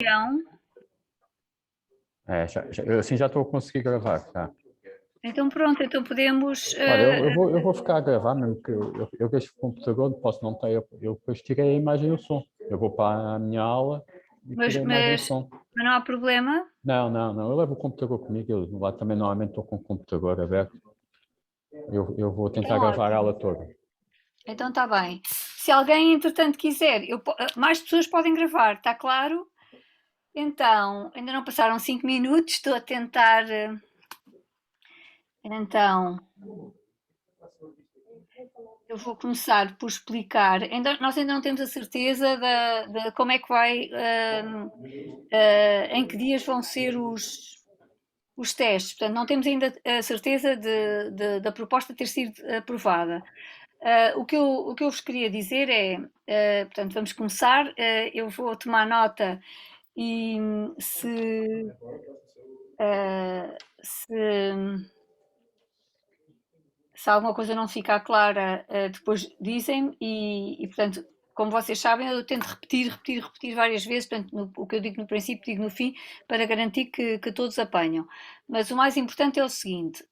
Então, Eu assim já estou a conseguir gravar, tá? então pronto, então podemos. Olha, eu vou ficar a gravar, mesmo que eu deixo o computador, posso não ter, eu depois tirei a imagem e o som. Eu vou para a minha aula e Mas, tirei a imagem e o mas, som. mas não há problema. Não, eu levo o computador comigo, eu lá também normalmente estou com o computador aberto. Eu vou Então, tentar gravar a ótimo. aula toda. Então está bem. Se alguém, entretanto, quiser, mais pessoas podem gravar, está claro? Então, ainda não passaram 5 minutos, estou a tentar. Então, eu vou começar por explicar. Nós ainda não temos a certeza de como é que vai, em que dias vão ser os testes. Portanto, não temos ainda a certeza da proposta ter sido aprovada. O que eu vos queria dizer é, portanto, vamos começar. Eu vou tomar nota e se, se alguma coisa não ficar clara, depois dizem-me e, portanto, como vocês sabem, eu tento repetir várias vezes, portanto, o que eu digo no princípio, digo no fim, para garantir que todos apanham. Mas o mais importante é o seguinte,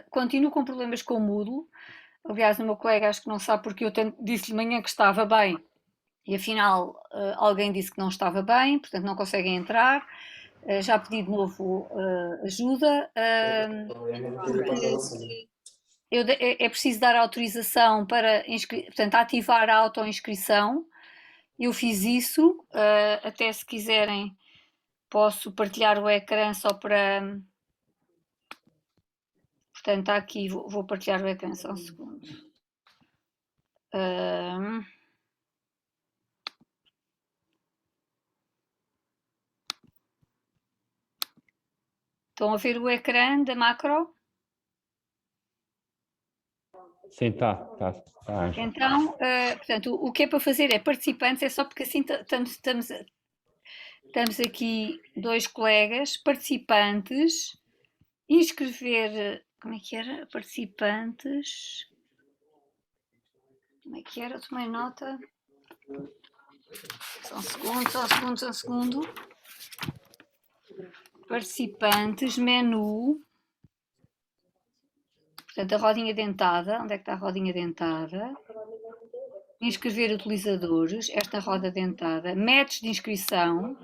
continuo com problemas com o Moodle, aliás, o meu colega acho que não sabe porque eu disse de manhã que estava bem e afinal alguém disse que não estava bem, portanto não conseguem entrar. Já pedi de novo ajuda, porque é preciso dar autorização para portanto, ativar a autoinscrição. Eu fiz isso, até se quiserem posso partilhar o ecrã só para. Portanto, está aqui, vou partilhar o ecrã só um segundo. Estão a ver o ecrã da macro? Sim, tá, Ângela. Então, portanto, o que é para fazer é participantes, é só porque assim estamos aqui dois colegas, participantes, inscrever, como é que era? Participantes, como é que era? Tomei nota. Só um segundo, só um segundo, só um segundo. Participantes, menu, portanto, a rodinha dentada, onde é que está a rodinha dentada? Inscrever utilizadores, esta roda dentada, métodos de inscrição.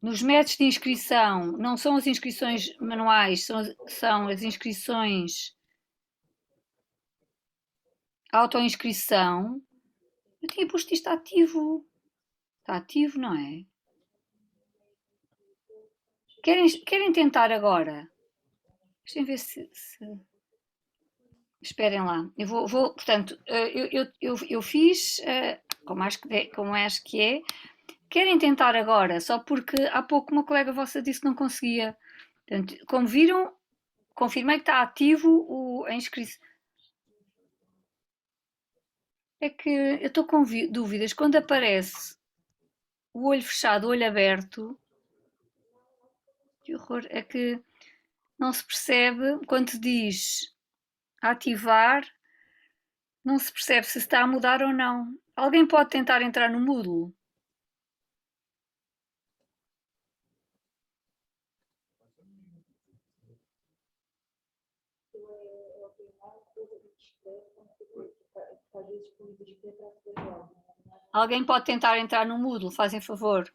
Nos métodos de inscrição, não são as inscrições manuais, são as inscrições autoinscrição. Eu tinha posto isto ativo. Está ativo, não é? Querem tentar agora? Deixem ver se. Esperem lá. Portanto, eu fiz, como acho que é. Querem tentar agora, só porque há pouco uma colega vossa disse que não conseguia. Portanto, como viram, confirmei que está ativo a inscrição. É que eu estou com dúvidas. Quando aparece o olho fechado, o olho aberto, que horror, é que não se percebe quando diz ativar, não se percebe se está a mudar ou não. Alguém pode tentar entrar no Moodle? Alguém pode tentar entrar no Moodle, fazem favor.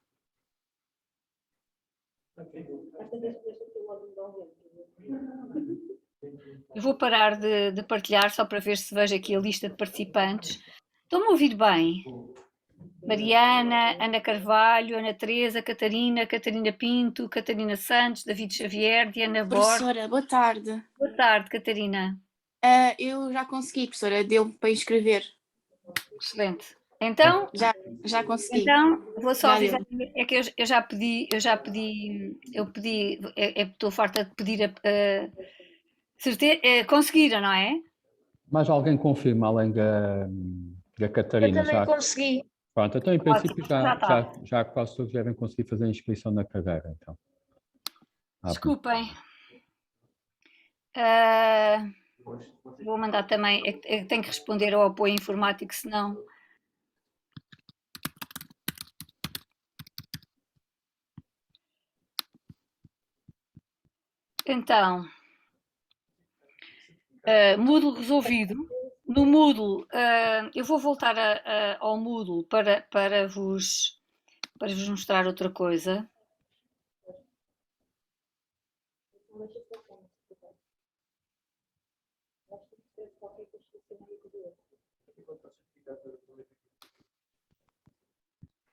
Eu vou parar de partilhar só para ver se vejo aqui a lista de participantes. Estão-me a ouvir bem? Mariana, Ana Carvalho, Ana Teresa, Catarina Pinto, Catarina Santos, David Xavier, Diana Borges. Professora, boa tarde. Boa tarde, Catarina. Eu já consegui, professora, deu para inscrever. Excelente. Então, Já consegui. vou só Já avisar, deu. é que eu pedi, estou farta de pedir conseguiram, não é? Mais alguém confirma, além da Eu Catarina? também consegui. Pronto, então em princípio Já está. já quase todos devem conseguir fazer a inscrição na cadeira, então. Desculpem. Vou mandar também, tenho que responder ao apoio informático, senão. Então, Moodle resolvido. No Moodle, eu vou voltar ao Moodle para vos mostrar outra coisa.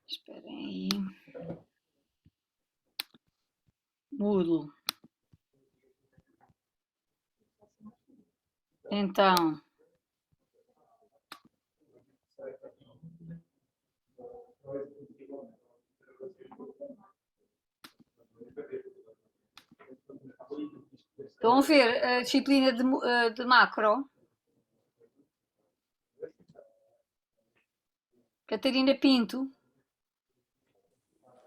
Esperem aí. Moodle. Então, estão a ver a disciplina de macro? Catarina Pinto.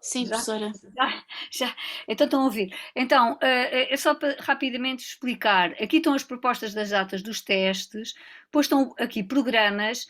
Sim, professora. Já. Então estão a ouvir. Então, é só para rapidamente explicar. Aqui estão as propostas das datas dos testes, depois estão aqui programas,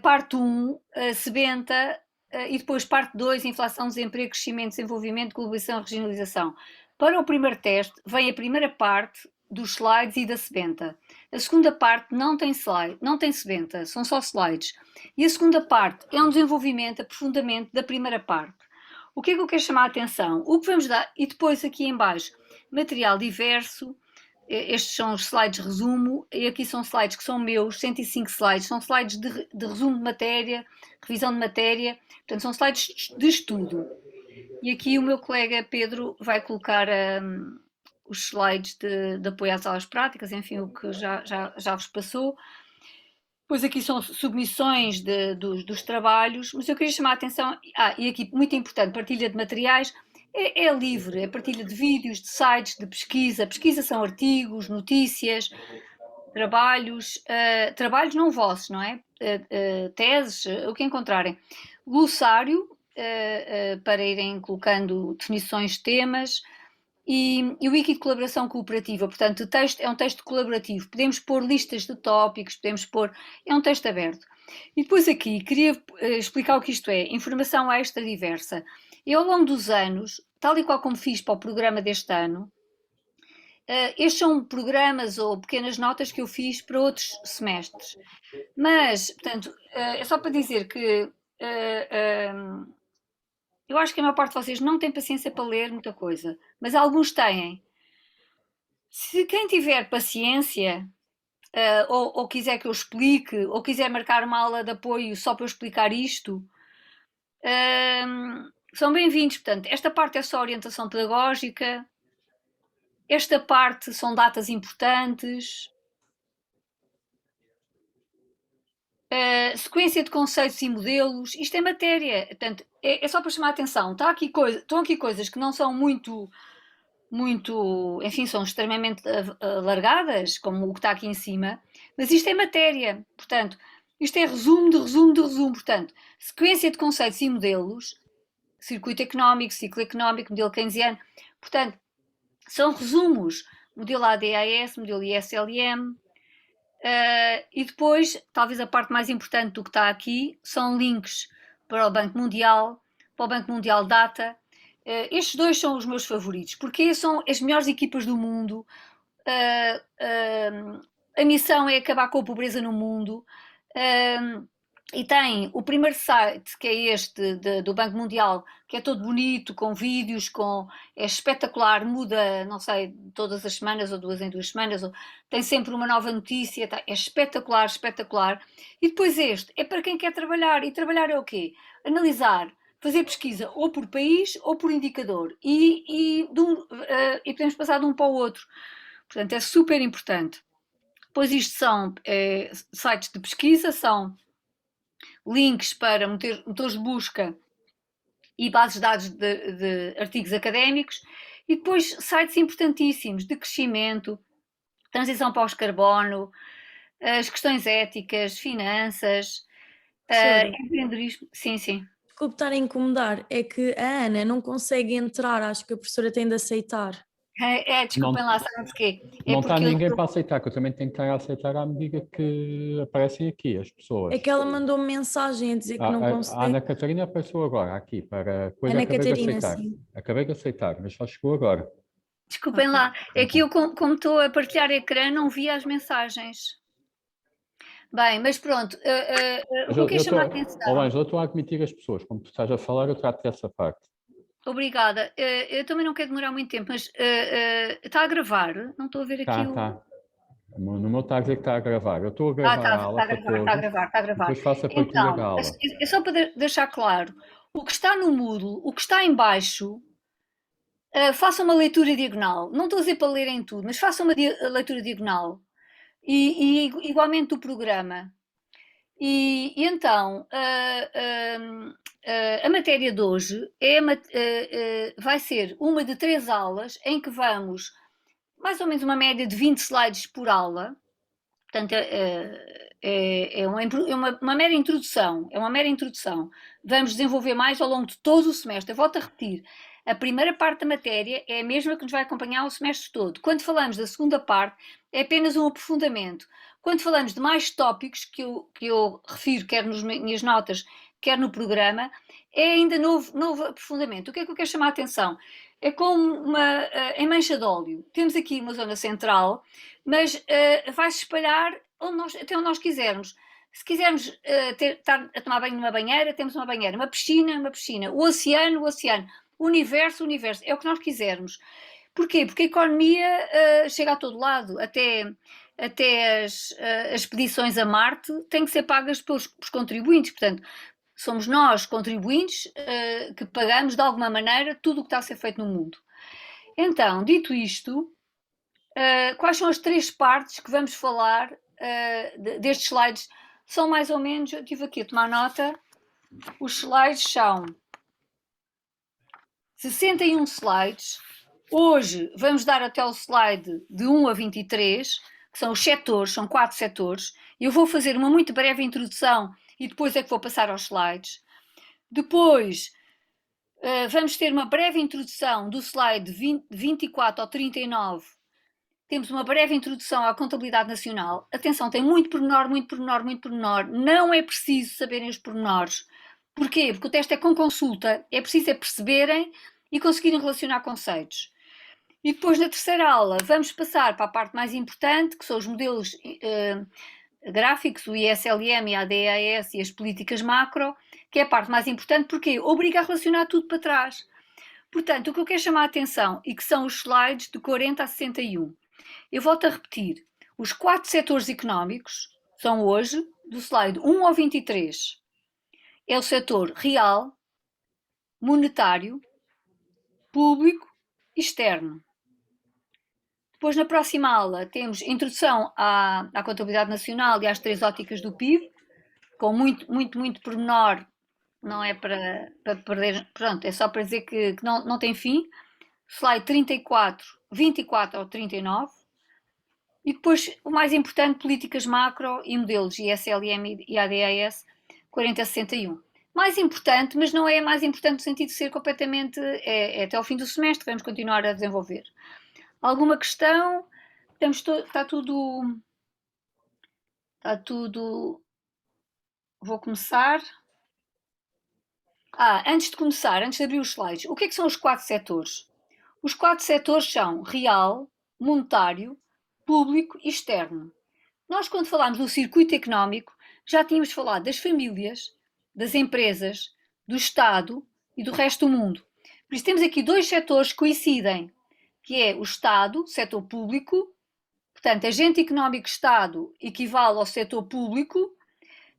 parte 1, sebenta, e depois parte 2, inflação, desemprego, crescimento, desenvolvimento, globalização, regionalização. Para o primeiro teste, vem a primeira parte dos slides e da sebenta. A segunda parte não tem slide, não tem sebenta, são só slides. E a segunda parte é um desenvolvimento, aprofundamento da primeira parte. O que é que eu quero chamar a atenção? O que vamos dar, e depois aqui em baixo, material diverso, estes são os slides de resumo, e aqui são slides que são meus, 105 slides, são slides de resumo de matéria, revisão de matéria, portanto são slides de estudo. E aqui o meu colega Pedro vai colocar os slides de apoio às aulas práticas, enfim, o que já vos passou. Depois aqui são submissões dos trabalhos, mas eu queria chamar a atenção, e aqui muito importante, partilha de materiais, é livre, é partilha de vídeos, de sites, de pesquisa. Pesquisa são artigos, notícias, trabalhos não vossos, não é? Teses, o que encontrarem. Glossário, para irem colocando definições de temas, e o wiki de colaboração cooperativa, portanto, o texto é um texto colaborativo, podemos pôr listas de tópicos, podemos pôr, é um texto aberto. E depois aqui, queria explicar o que isto é, informação extra diversa. Eu ao longo dos anos, tal e qual como fiz para o programa deste ano, estes são programas ou pequenas notas que eu fiz para outros semestres. Mas, portanto, é só para dizer que eu acho que a maior parte de vocês não tem paciência para ler muita coisa, mas alguns têm. Se quem tiver paciência, ou quiser que eu explique, ou quiser marcar uma aula de apoio só para eu explicar isto, são bem-vindos. Portanto, esta parte é só orientação pedagógica, esta parte são datas importantes, sequência de conceitos e modelos, isto é matéria, portanto, é só para chamar a atenção. Estão aqui coisas que não são muito, enfim, são extremamente alargadas, como o que está aqui em cima, mas isto é matéria, portanto, isto é resumo de resumo de resumo, portanto, sequência de conceitos e modelos, circuito económico, ciclo económico, modelo keynesiano, portanto, são resumos, modelo ADAS, modelo ISLM, e depois, talvez a parte mais importante do que está aqui, são links para o Banco Mundial, para o Banco Mundial Data. Estes dois são os meus favoritos, porque são as melhores equipas do mundo. A missão é acabar com a pobreza no mundo. E tem o primeiro site, que é este do Banco Mundial, que é todo bonito, com vídeos, é espetacular, muda, não sei, todas as semanas ou 2 em 2 semanas, tem sempre uma nova notícia, é espetacular, espetacular. E depois este, é para quem quer trabalhar, e trabalhar é o quê? Analisar, fazer pesquisa ou por país ou por indicador, e podemos passar de um para o outro. Portanto, é super importante. Depois isto são sites de pesquisa, são links para motores de busca e bases de dados de artigos académicos, e depois sites importantíssimos de crescimento, transição pós-carbono, as questões éticas, finanças, empreendedorismo. Sim, sim. Desculpe estar a incomodar, é que a Ana não consegue entrar, acho que a professora tem de aceitar. Desculpem lá, sabem porquê? Não está ninguém para aceitar, que eu também tenho que estar a aceitar à medida que aparecem aqui as pessoas. É que ela mandou-me mensagem a dizer que não consegue. A Ana Catarina apareceu agora aqui para... Ana Catarina, sim. Acabei de aceitar, mas só chegou agora. Desculpem lá, é que eu, como estou a partilhar ecrã, não vi as mensagens. Bem, mas pronto, o que eu quero chamar a atenção. Ângela, eu estou a admitir as pessoas. Como tu estás a falar, eu trato dessa parte. Obrigada. Eu também não quero demorar muito tempo, mas está a gravar? Não estou a ver aqui o. Tá. No meu está a dizer que está a gravar. Eu estou a Ah, gravar a aula está a para gravar, todos. está a gravar, está a gravar. Depois faço a partilha da Então, aula. é só para deixar claro, o que está no Moodle, o que está em baixo, façam uma leitura diagonal. Não estou a dizer para lerem tudo, mas façam uma leitura diagonal. E igualmente do programa. E então, a matéria de hoje vai ser uma de 3 aulas em que vamos, mais ou menos uma média de 20 slides por aula. Portanto, é uma mera introdução, é uma mera introdução. Vamos desenvolver mais ao longo de todo o semestre. Eu volto a repetir, a primeira parte da matéria é a mesma que nos vai acompanhar o semestre todo. Quando falamos da segunda parte, é apenas um aprofundamento. Quando falamos de mais tópicos que eu refiro, quer nas minhas notas, quer no programa, é ainda novo aprofundamento. O que é que eu quero chamar a atenção? É como em mancha de óleo. Temos aqui uma zona central, mas vai-se espalhar até onde nós quisermos. Se quisermos estar a tomar banho numa banheira, temos uma banheira. Uma piscina. O oceano. O universo. É o que nós quisermos. Porquê? Porque a economia chega a todo lado. Até as expedições a Marte têm que ser pagas pelos contribuintes. Portanto, somos nós, contribuintes, que pagamos de alguma maneira tudo o que está a ser feito no mundo. Então, dito isto, quais são as 3 partes que vamos falar destes slides? São mais ou menos, eu estive aqui a tomar nota, os slides são 61 slides. Hoje vamos dar até o slide de 1 a 23, que são os setores, são 4 setores. Eu vou fazer uma muito breve introdução e depois é que vou passar aos slides. Depois vamos ter uma breve introdução do slide 24 ao 39. Temos uma breve introdução à contabilidade nacional. Atenção, tem muito pormenor. Não é preciso saberem os pormenores. Porquê? Porque o teste é com consulta. É preciso perceberem e conseguirem relacionar conceitos. E depois, na terceira aula, vamos passar para a parte mais importante, que são os modelos gráficos, o ISLM, a ADAS e as políticas macro, que é a parte mais importante, porque obriga a relacionar tudo para trás. Portanto, o que eu quero chamar a atenção, e que são os slides de 40 a 61. Eu volto a repetir, os 4 setores económicos são hoje, do slide 1 ao 23, é o setor real, monetário, público e externo. Depois, na próxima aula, temos introdução à contabilidade nacional e às 3 óticas do PIB, com muito pormenor, não é para perder, pronto, é só para dizer que não tem fim. Slide 34, 24 ao 39. E depois, o mais importante, políticas macro e modelos, ISLM e ADAS, 40 a 61. Mais importante, mas não é mais importante no sentido de ser completamente, é até ao fim do semestre, vamos continuar a desenvolver. Alguma questão? Está tudo. Vou começar. Antes de começar, antes de abrir os slides, o que é que são os 4 setores? Os 4 setores são real, monetário, público e externo. Nós, quando falámos do circuito económico, já tínhamos falado das famílias, das empresas, do Estado e do resto do mundo. Por isso temos aqui 2 setores que coincidem, que é o Estado, setor público, portanto, agente económico Estado equivale ao setor público,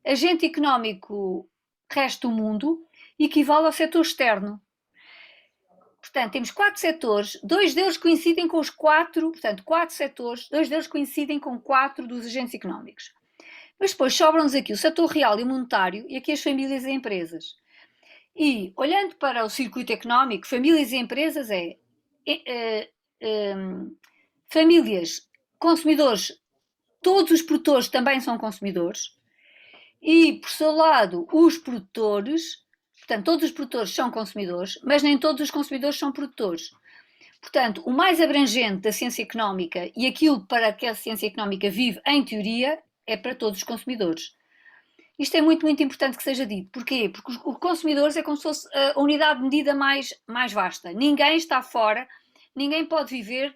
agente económico resto do mundo equivale ao setor externo. Portanto, temos 4 setores, 2 deles coincidem com os 4, portanto, 4 setores, 2 deles coincidem com 4 dos agentes económicos. Mas depois sobram-nos aqui o setor real e monetário e aqui as famílias e empresas. E, olhando para o circuito económico, famílias e empresas famílias, consumidores, todos os produtores também são consumidores. E, por seu lado, os produtores, portanto, todos os produtores são consumidores, mas nem todos os consumidores são produtores. Portanto, o mais abrangente da ciência económica e aquilo para que a ciência económica vive, em teoria, é para todos os consumidores. Isto é muito importante que seja dito. Porquê? Porque os consumidores é como se fosse a unidade de medida mais vasta. Ninguém está fora, ninguém pode viver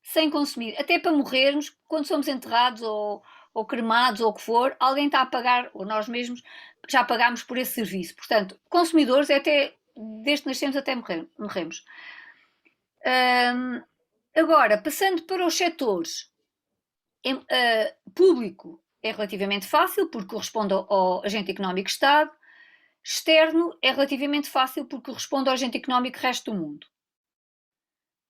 sem consumir. Até para morrermos, quando somos enterrados ou cremados ou o que for, alguém está a pagar, ou nós mesmos já pagámos por esse serviço. Portanto, consumidores é até, desde que nascemos até morremos. Agora, passando para os setores, público é relativamente fácil porque corresponde ao agente económico Estado, externo é relativamente fácil porque corresponde ao agente económico resto do mundo.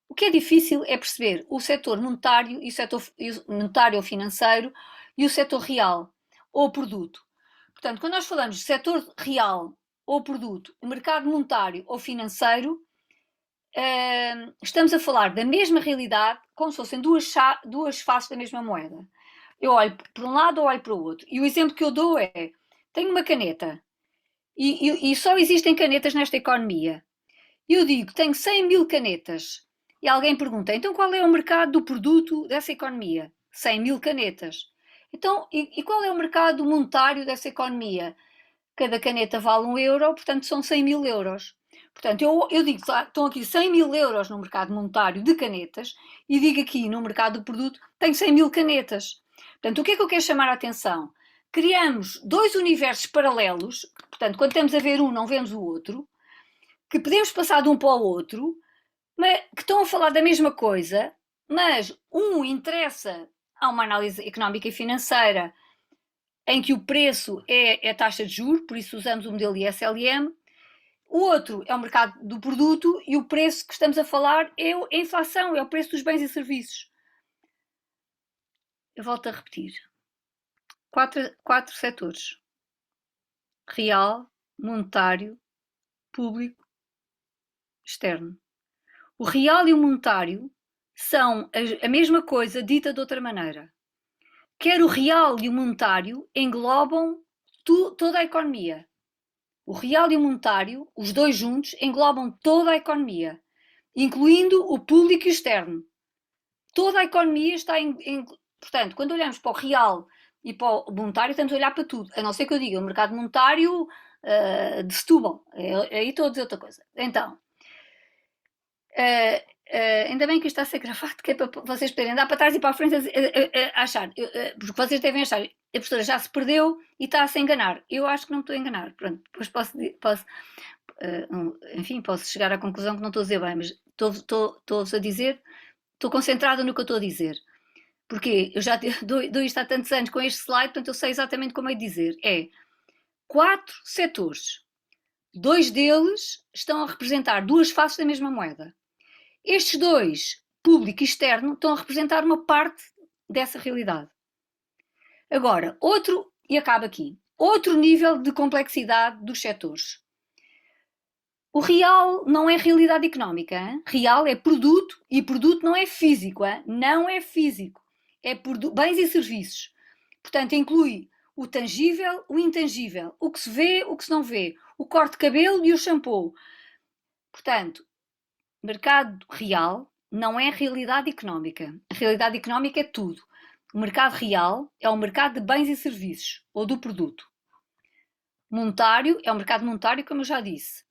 O que é difícil é perceber o setor monetário e o setor monetário ou financeiro e o setor real ou produto. Portanto, quando nós falamos de setor real ou produto, mercado monetário ou financeiro, estamos a falar da mesma realidade como se fossem duas faces da mesma moeda. Eu olho para um lado ou olho para o outro. E o exemplo que eu dou é, tenho uma caneta e só existem canetas nesta economia. Eu digo, tenho 100 mil canetas. E alguém pergunta, então qual é o mercado do produto dessa economia? 100 mil canetas. Então, e qual é o mercado monetário dessa economia? Cada caneta vale 1 euro, portanto são 100 mil euros. Portanto, eu digo, estão aqui 100 mil euros no mercado monetário de canetas e digo aqui no mercado do produto, tenho 100 mil canetas. Portanto, o que é que eu quero chamar a atenção? Criamos dois universos paralelos, portanto, quando estamos a ver um, não vemos o outro, que podemos passar de um para o outro, mas que estão a falar da mesma coisa, mas um interessa a uma análise económica e financeira em que o preço é a taxa de juros, por isso usamos o modelo ISLM. O outro é o mercado do produto e o preço que estamos a falar é a inflação, é o preço dos bens e serviços. Eu volto a repetir. Quatro setores. Real, monetário, público, externo. O real e o monetário são a mesma coisa dita de outra maneira. Quer o real e o monetário englobam toda a economia. O real e o monetário, os dois juntos, englobam toda a economia, incluindo o público e o externo. Toda a economia está portanto, quando olhamos para o real e para o monetário, estamos a olhar para tudo, a não ser que eu diga o mercado monetário de Setúbal. Aí estou a dizer outra coisa. Então, ainda bem que isto está a ser gravado, que é para vocês poderem andar para trás e para a frente a achar, porque vocês devem achar, a professora já se perdeu e está a se enganar. Eu acho que não me estou a enganar. Pronto, depois posso chegar à conclusão que não estou a dizer bem, mas estou-vos a dizer, estou concentrada no que eu estou a dizer. Porque eu já dou isto há tantos anos com este slide, portanto eu sei exatamente como é de dizer. É 4 setores. 2 deles estão a representar duas faces da mesma moeda. Estes dois, público e externo, estão a representar uma parte dessa realidade. Agora, e acaba aqui, outro nível de complexidade dos setores. O real não é realidade económica. Hein? Real é produto e produto não é físico. Hein? Não é físico. É bens e serviços. Portanto, inclui o tangível, o intangível, o que se vê, o que se não vê, o corte de cabelo e o shampoo. Portanto, mercado real não é realidade económica. A realidade económica é tudo. O mercado real é o mercado de bens e serviços, ou do produto. Monetário é o mercado monetário, como eu já disse.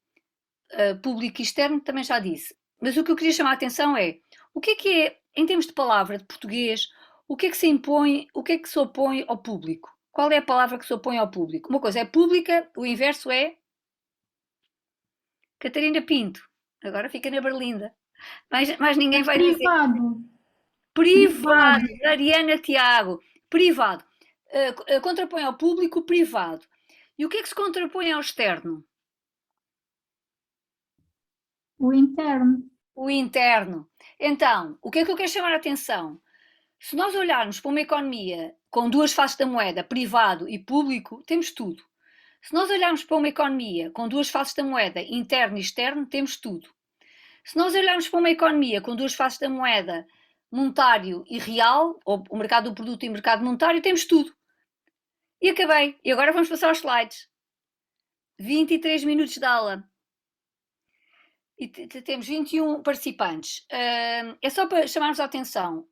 Público e externo também já disse. Mas o que eu queria chamar a atenção é, o que é, em termos de palavra, de português, o que é que se impõe, o que é que se opõe ao público? Qual é a palavra que se opõe ao público? Uma coisa é pública, o inverso é Catarina Pinto. Agora fica na berlinda. Mas ninguém vai dizer. Privado. Ariana Tiago. Privado. Contrapõe ao público o privado. E o que é que se contrapõe ao externo? O interno. O interno. Então, o que é que eu quero chamar a atenção? Se nós olharmos para uma economia com duas faces da moeda, privado e público, temos tudo. Se nós olharmos para uma economia com duas faces da moeda, interno e externo, temos tudo. Se nós olharmos para uma economia com duas faces da moeda, monetário e real, ou o mercado do produto e o mercado monetário, temos tudo. E acabei. E agora vamos passar aos slides. 23 minutos de aula. E temos 21 participantes. É só para chamarmos a atenção.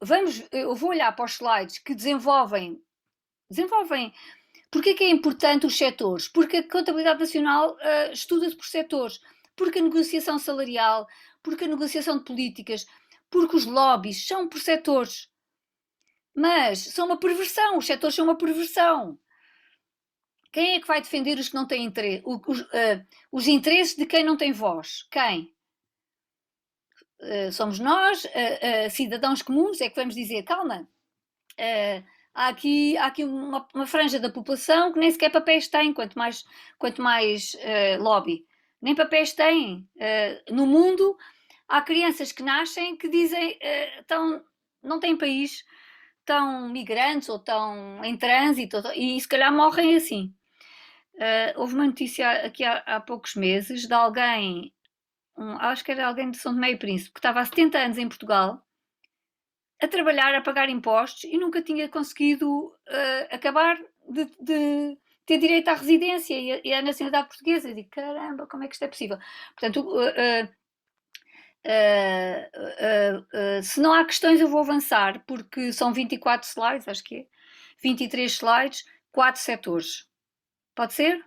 Eu vou olhar para os slides que desenvolvem porque é que é importante os setores? Porque a contabilidade nacional estuda-se por setores. Porque a negociação salarial, porque a negociação de políticas, porque os lobbies são por setores, mas são uma perversão, os setores são uma perversão. Quem é que vai defender os que não têm interesse? Os interesses de quem não tem voz? Quem? Somos nós, cidadãos comuns, é que vamos dizer, calma, há aqui uma franja da população que nem sequer papéis tem, quanto mais lobby. Nem papéis têm. No mundo há crianças que nascem que dizem não têm país, estão migrantes ou estão em trânsito e se calhar morrem assim. Houve uma notícia aqui há poucos meses de alguém, acho que era alguém de São Tomé e Príncipe, que estava há 70 anos em Portugal a trabalhar, a pagar impostos e nunca tinha conseguido acabar de ter direito à residência e à nacionalidade portuguesa. Eu digo, caramba, como é que isto é possível? Portanto, se não há questões eu vou avançar, porque são 24 slides, acho que é, 23 slides, 4 setores. Pode ser?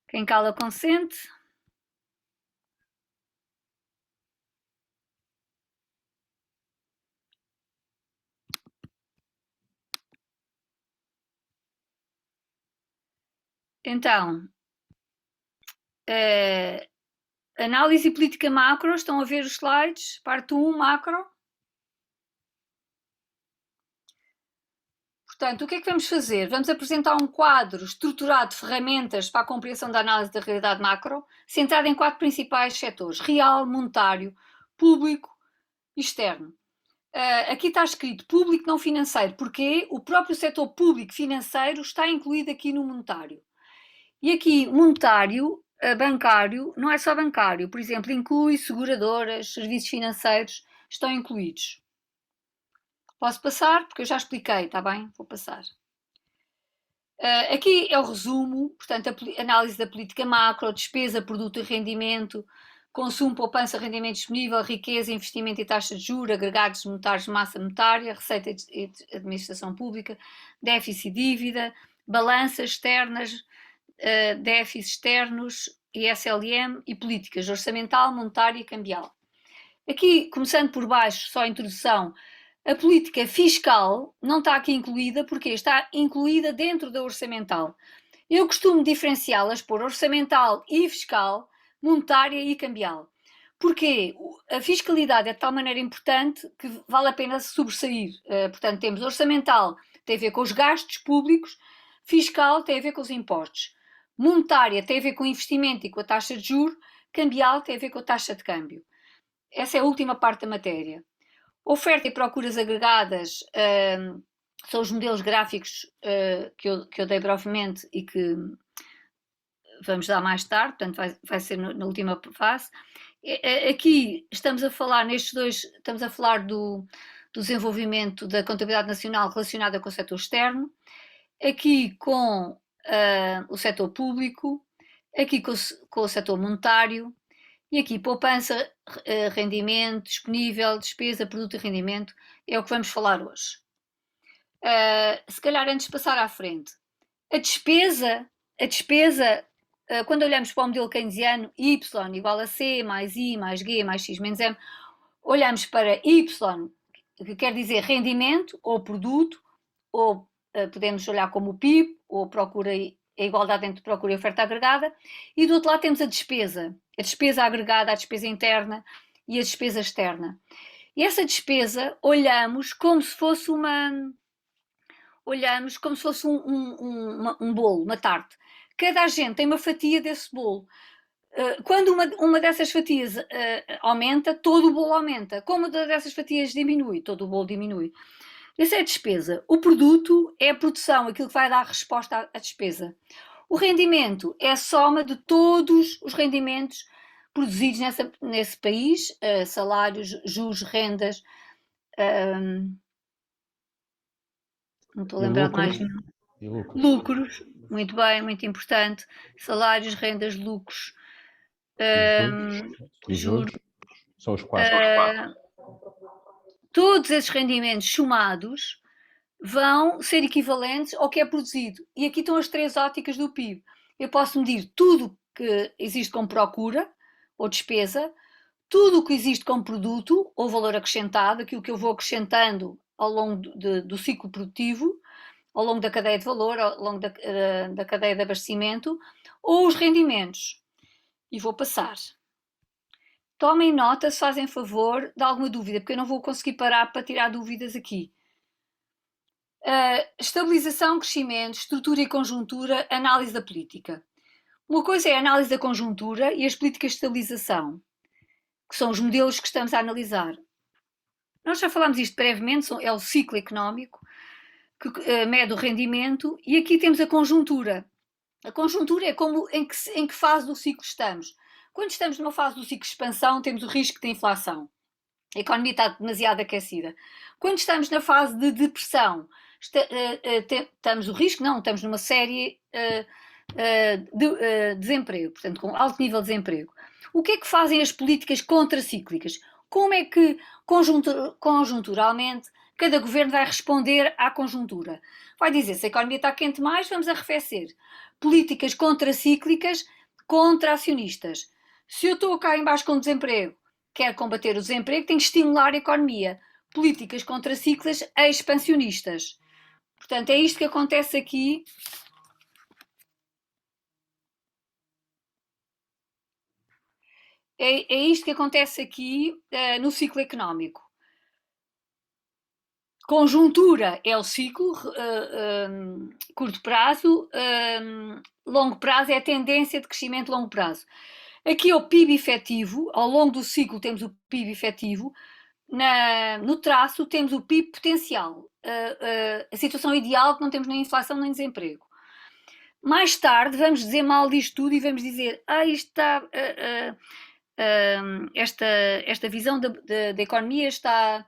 Quem cala consente. Então, análise política macro, estão a ver os slides? Parte 1, macro. Portanto, o que é que vamos fazer? Vamos apresentar um quadro estruturado de ferramentas para a compreensão da análise da realidade macro, centrado em 4 principais setores: real, monetário, público e externo. Aqui está escrito público não financeiro, porque o próprio setor público financeiro está incluído aqui no monetário. E aqui, monetário, bancário, não é só bancário, por exemplo, inclui seguradoras, serviços financeiros, estão incluídos. Posso passar? Porque eu já expliquei, está bem? Vou passar. Aqui é o resumo, portanto, a análise da política macro, despesa, produto e rendimento, consumo, poupança, rendimento disponível, riqueza, investimento e taxa de juros, agregados monetários de massa monetária, receita e administração pública, déficit e dívida, balanças externas, déficits externos, ISLM e políticas orçamental, monetária e cambial. Aqui, começando por baixo, só a introdução, a política fiscal não está aqui incluída, porque está incluída dentro da orçamental. Eu costumo diferenciá-las por orçamental e fiscal, monetária e cambial. Porque a fiscalidade é de tal maneira importante que vale a pena sobressair. Portanto, temos orçamental, tem a ver com os gastos públicos, fiscal tem a ver com os impostos, monetária tem a ver com o investimento e com a taxa de juros, cambial tem a ver com a taxa de câmbio. Essa é a última parte da matéria. Oferta e procuras agregadas são os modelos gráficos que eu dei brevemente e que vamos dar mais tarde, portanto vai ser na última fase. Aqui estamos a falar, nestes dois, estamos a falar do desenvolvimento da contabilidade nacional relacionada com o setor externo, aqui com o setor público, aqui com o setor monetário, e aqui poupança, rendimento, disponível, despesa, produto e rendimento, é o que vamos falar hoje. Se calhar antes de passar à frente, a despesa, quando olhamos para o modelo keynesiano, Y igual a C mais I mais G mais X menos M, olhamos para Y, que quer dizer rendimento ou produto, ou podemos olhar como o PIB, ou procura a igualdade entre procura e oferta agregada, e do outro lado temos a despesa agregada, a despesa interna e a despesa externa. E essa despesa olhamos como se fosse um bolo, uma tarte. Cada agente tem uma fatia desse bolo. Quando uma dessas fatias aumenta, todo o bolo aumenta. Como uma dessas fatias diminui, todo o bolo diminui. Essa é a despesa. O produto é a produção, aquilo que vai dar resposta à despesa. O rendimento é a soma de todos os rendimentos produzidos nesse país, salários, juros, rendas, não estou a lembrar de mais nenhum. Lucros, muito bem, muito importante. Salários, rendas, lucros, juros. São os quatro. Todos esses rendimentos somados vão ser equivalentes ao que é produzido. E aqui estão as 3 óticas do PIB. Eu posso medir tudo que existe como procura, ou despesa, tudo o que existe como produto ou valor acrescentado, aquilo que eu vou acrescentando ao longo do ciclo produtivo, ao longo da cadeia de valor, ao longo da cadeia de abastecimento, ou os rendimentos. E vou passar. Tomem nota, se fazem favor, de alguma dúvida, porque eu não vou conseguir parar para tirar dúvidas aqui. Estabilização, crescimento, estrutura e conjuntura, análise da política. Uma coisa é a análise da conjuntura e as políticas de estabilização, que são os modelos que estamos a analisar. Nós já falámos isto brevemente, é o ciclo económico, que mede o rendimento, e aqui temos a conjuntura. A conjuntura é como em que fase do ciclo estamos. Quando estamos numa fase do ciclo de expansão, temos o risco de inflação. A economia está demasiado aquecida. Quando estamos na fase de depressão, estamos o risco, não, estamos numa série de desemprego, portanto, com alto nível de desemprego. O que é que fazem as políticas contracíclicas? Como é que, conjunturalmente, cada governo vai responder à conjuntura? Vai dizer, se a economia está quente mais, vamos arrefecer. Políticas contracíclicas contra acionistas. Se eu estou cá em baixo com desemprego, quero combater o desemprego, tenho que estimular a economia. Políticas contracíclicas expansionistas. Portanto, é isto que acontece aqui. É isto que acontece aqui no ciclo económico. Conjuntura é o ciclo, curto prazo, longo prazo é a tendência de crescimento a longo prazo. Aqui é o PIB efetivo, ao longo do ciclo temos o PIB efetivo, no traço temos o PIB potencial, a situação ideal que não temos nem inflação nem desemprego. Mais tarde vamos dizer mal disto tudo e vamos dizer, isto está, esta visão da economia está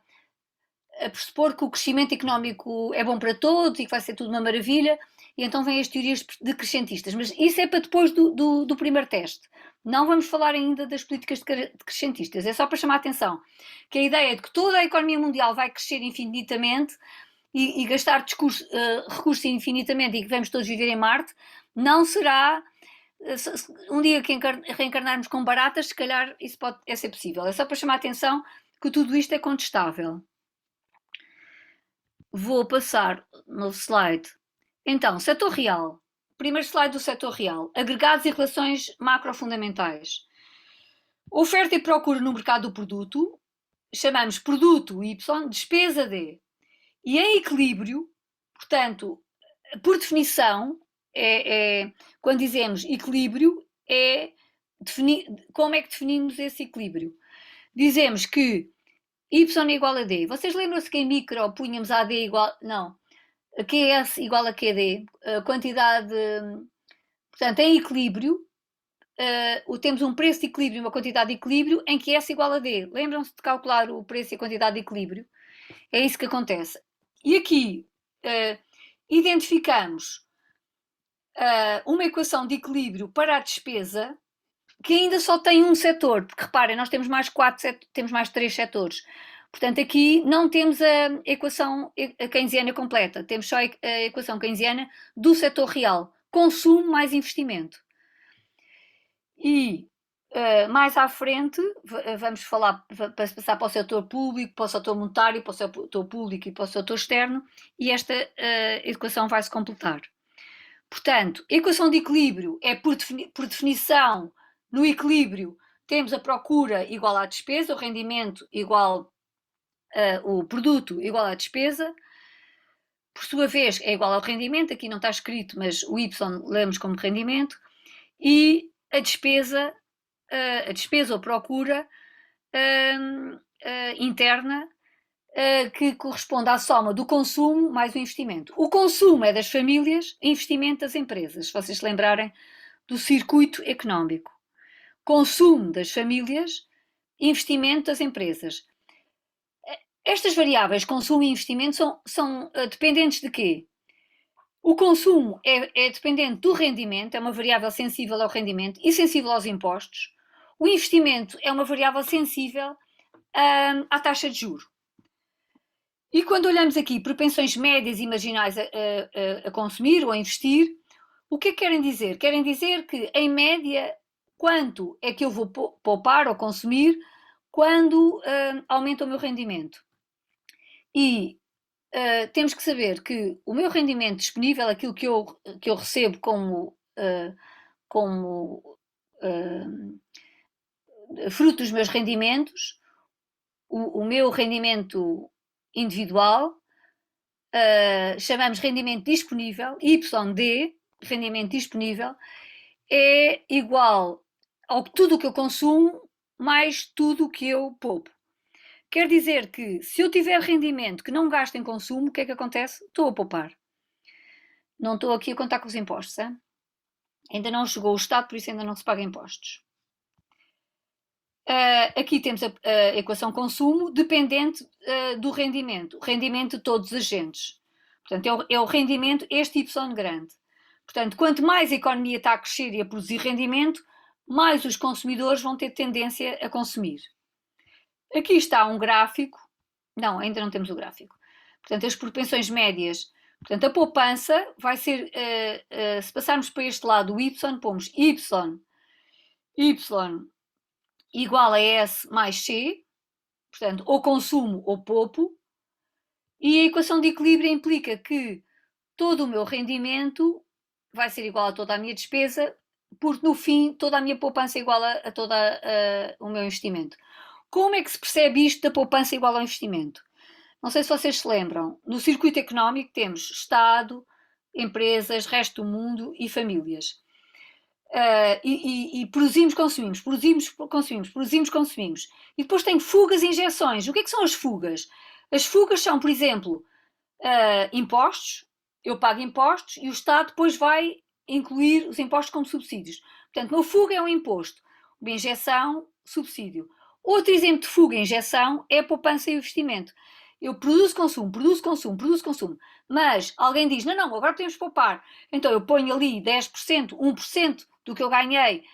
a pressupor que o crescimento económico é bom para todos e que vai ser tudo uma maravilha, e então vêm as teorias decrescentistas. Mas isso é para depois do primeiro teste. Não vamos falar ainda das políticas decrescentistas, é só para chamar a atenção que a ideia de que toda a economia mundial vai crescer infinitamente e gastar recursos infinitamente e que vamos todos viver em Marte, não será. Um dia que reencarnarmos com baratas, se calhar isso pode ser possível. É só para chamar a atenção que tudo isto é contestável. Vou passar no slide. Então, setor real. Primeiro slide do setor real. Agregados e relações macrofundamentais. Oferta e procura no mercado do produto. Chamamos produto Y, despesa D. E em equilíbrio, portanto, por definição, quando dizemos equilíbrio, como é que definimos esse equilíbrio? Dizemos que Y é igual a D. Vocês lembram-se que em micro punhamos AD igual... Não. A QS igual a QD. A quantidade... Portanto, em equilíbrio, temos um preço de equilíbrio e uma quantidade de equilíbrio em que S igual a D. Lembram-se de calcular o preço e a quantidade de equilíbrio? É isso que acontece. E aqui identificamos uma equação de equilíbrio para a despesa que ainda só tem um setor, porque reparem, nós temos mais 3 setores. Portanto, aqui não temos a equação keynesiana completa, temos só a equação keynesiana do setor real, consumo mais investimento. E mais à frente vamos falar, para passar para o setor público, para o setor monetário, para o setor público e para o setor externo, e esta equação vai se completar. Portanto, a equação de equilíbrio é por definição. No equilíbrio temos a procura igual à despesa, o rendimento igual o produto igual à despesa, por sua vez é igual ao rendimento, aqui não está escrito, mas o Y lemos como rendimento, e a despesa ou procura interna, que corresponde à soma do consumo mais o investimento. O consumo é das famílias, investimento das empresas, se vocês se lembrarem do circuito económico. Consumo das famílias, investimento das empresas. Estas variáveis, consumo e investimento, são dependentes de quê? O consumo é dependente do rendimento, é uma variável sensível ao rendimento e sensível aos impostos. O investimento é uma variável sensível à taxa de juro. E quando olhamos aqui propensões médias e marginais a consumir ou a investir, o que é que querem dizer? Querem dizer que, em média, quanto é que eu vou poupar ou consumir quando aumenta o meu rendimento. E temos que saber que o meu rendimento disponível, aquilo que eu recebo como fruto dos meus rendimentos, o meu rendimento individual, chamamos rendimento disponível, YD, rendimento disponível, é igual ao tudo o que eu consumo mais tudo o que eu poupo. Quer dizer que se eu tiver rendimento que não gasto em consumo, o que é que acontece? Estou a poupar. Não estou aqui a contar com os impostos. Hein? Ainda não chegou o Estado, por isso ainda não se paga impostos. Aqui temos a equação consumo dependente do rendimento. O rendimento de todos os agentes. Portanto, é o rendimento, este Y grande. Portanto, quanto mais a economia está a crescer e a produzir rendimento, mais os consumidores vão ter tendência a consumir. Aqui está um gráfico. Não, ainda não temos o gráfico. Portanto, as propensões médias. Portanto, a poupança vai ser, se passarmos para este lado o Y, pomos Y igual a S mais C, portanto, ou consumo ou poupo, e a equação de equilíbrio implica que todo o meu rendimento vai ser igual a toda a minha despesa, porque no fim toda a minha poupança é igual a todo o meu investimento. Como é que se percebe isto da poupança igual ao investimento? Não sei se vocês se lembram, no circuito económico temos Estado, empresas, resto do mundo e famílias. E produzimos, consumimos, produzimos, consumimos, produzimos, consumimos. E depois tem fugas e injeções. O que é que são as fugas? As fugas são, por exemplo, impostos. Eu pago impostos e o Estado depois vai incluir os impostos como subsídios. Portanto, uma fuga é um imposto, uma injeção, subsídio. Outro exemplo de fuga e injeção é a poupança e o investimento. Eu produzo, consumo, produzo, consumo, produzo, consumo. Mas alguém diz, não, agora podemos poupar. Então eu ponho ali 10%, 1% do que eu ganhei,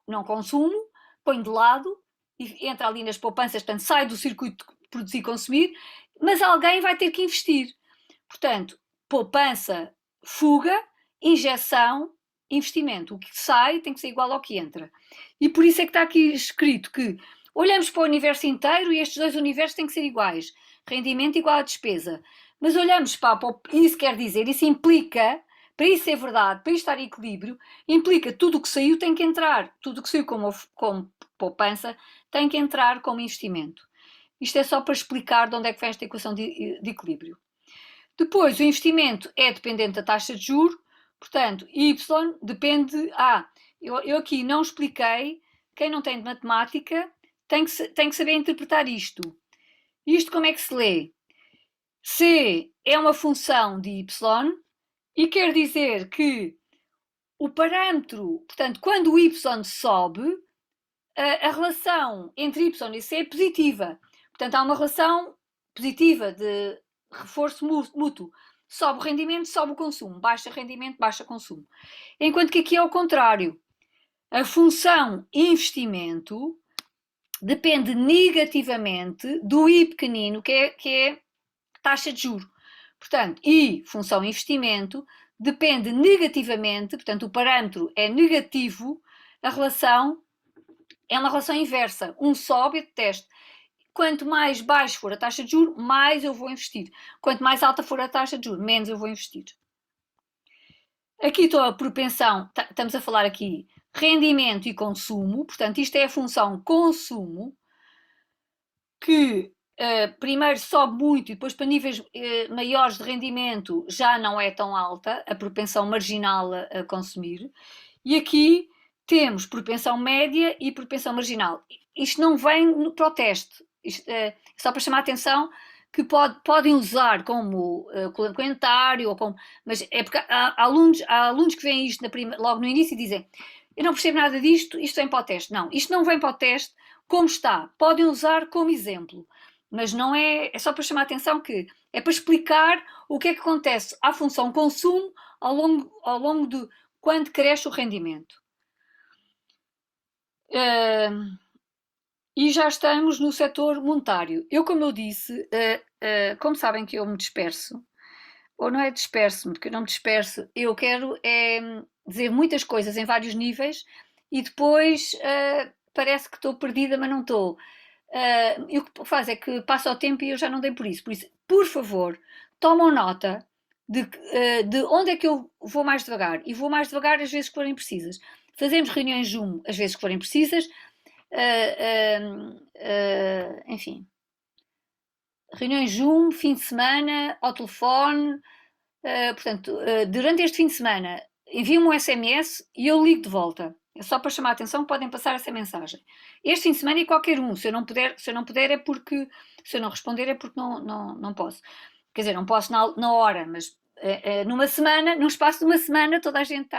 não consumo, ponho de lado e entra ali nas poupanças, portanto sai do circuito de produzir e consumir, mas alguém vai ter que investir. Portanto, poupança, fuga, injeção, investimento. O que sai tem que ser igual ao que entra. E por isso é que está aqui escrito que olhamos para o universo inteiro e estes dois universos têm que ser iguais. Rendimento igual à despesa. Mas olhamos para isso quer dizer, isso implica, para isso ser verdade, para isto estar em equilíbrio, implica tudo o que saiu tem que entrar. Tudo o que saiu como poupança tem que entrar como investimento. Isto é só para explicar de onde é que vem esta equação de equilíbrio. Depois, o investimento é dependente da taxa de juros, portanto, Y depende... eu aqui não expliquei, quem não tem de matemática tem que saber interpretar isto. Isto como é que se lê? C é uma função de Y e quer dizer que o parâmetro, portanto, quando o Y sobe, a relação entre Y e C é positiva. Portanto, há uma relação positiva de reforço mútuo. Sobe o rendimento, sobe o consumo. Baixa rendimento, baixa consumo. Enquanto que aqui é o contrário. A função investimento depende negativamente do I pequenino, que é taxa de juro. Portanto, I, função investimento, depende negativamente, portanto, o parâmetro é negativo, a relação é uma relação inversa. Um sobe e outro desce. Quanto mais baixo for a taxa de juro, mais eu vou investir. Quanto mais alta for a taxa de juro, menos eu vou investir. Aqui estou a propensão, estamos a falar aqui rendimento e consumo, portanto isto é a função consumo, que primeiro sobe muito e depois para níveis maiores de rendimento já não é tão alta, a propensão marginal a consumir. E aqui temos propensão média e propensão marginal. Isto não vem para o teste, isto é só para chamar a atenção que podem usar como comentário, ou como, mas é porque há alunos que veem isto logo no início e dizem eu não percebo nada disto, isto vem para o teste. Não, isto não vem para o teste como está. Podem usar como exemplo, mas não é só para chamar a atenção que é para explicar o que é que acontece à função consumo ao longo de quando cresce o rendimento. E já estamos no setor monetário. Como eu disse, como sabem que eu me disperso, ou não é disperso-me, porque eu não me disperso, eu quero dizer muitas coisas em vários níveis e depois parece que estou perdida, mas não estou. E o que faz é que passa o tempo e eu já não dei por isso. Por isso, por favor, tomam nota de onde é que eu vou mais devagar. E vou mais devagar às vezes que forem precisas. Fazemos reuniões Zoom às vezes que forem precisas. Enfim, reuniões Zoom, fim de semana, ao telefone. Portanto, durante este fim de semana, enviem-me um SMS e eu ligo de volta. É só para chamar a atenção, podem passar essa mensagem. Este fim de semana e qualquer um. Se eu não puder é porque, se eu não responder é porque não posso. Quer dizer, não posso na hora, mas numa semana, num espaço de uma semana, toda a gente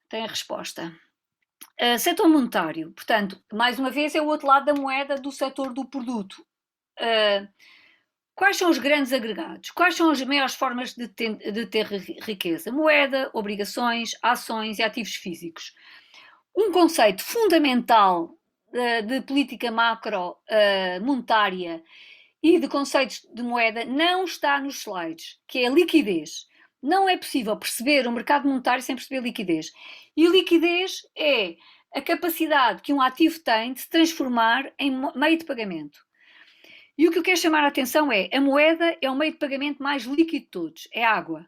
tem a resposta. Setor monetário, portanto, mais uma vez é o outro lado da moeda do setor do produto. Quais são os grandes agregados? Quais são as maiores formas de ter riqueza? Moeda, obrigações, ações e ativos físicos. Um conceito fundamental de política macro monetária e de conceitos de moeda não está nos slides, que é a liquidez. Não é possível perceber o mercado monetário sem perceber liquidez. E liquidez é a capacidade que um ativo tem de se transformar em meio de pagamento. E o que eu quero chamar a atenção é, a moeda é o meio de pagamento mais líquido de todos, é água.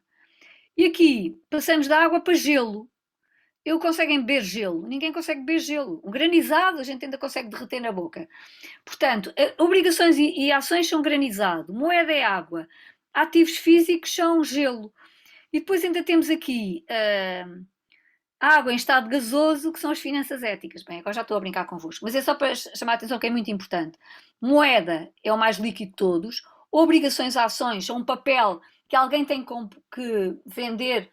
E aqui passamos da água para gelo. Conseguem beber gelo? Ninguém consegue beber gelo. Um granizado a gente ainda consegue derreter na boca. Portanto, obrigações e ações são granizado, moeda é água, ativos físicos são gelo. E depois ainda temos aqui água em estado gasoso, que são as finanças éticas. Bem, agora já estou a brincar convosco, mas é só para chamar a atenção que é muito importante. Moeda é o mais líquido de todos, obrigações, ações são um papel que alguém tem que vender,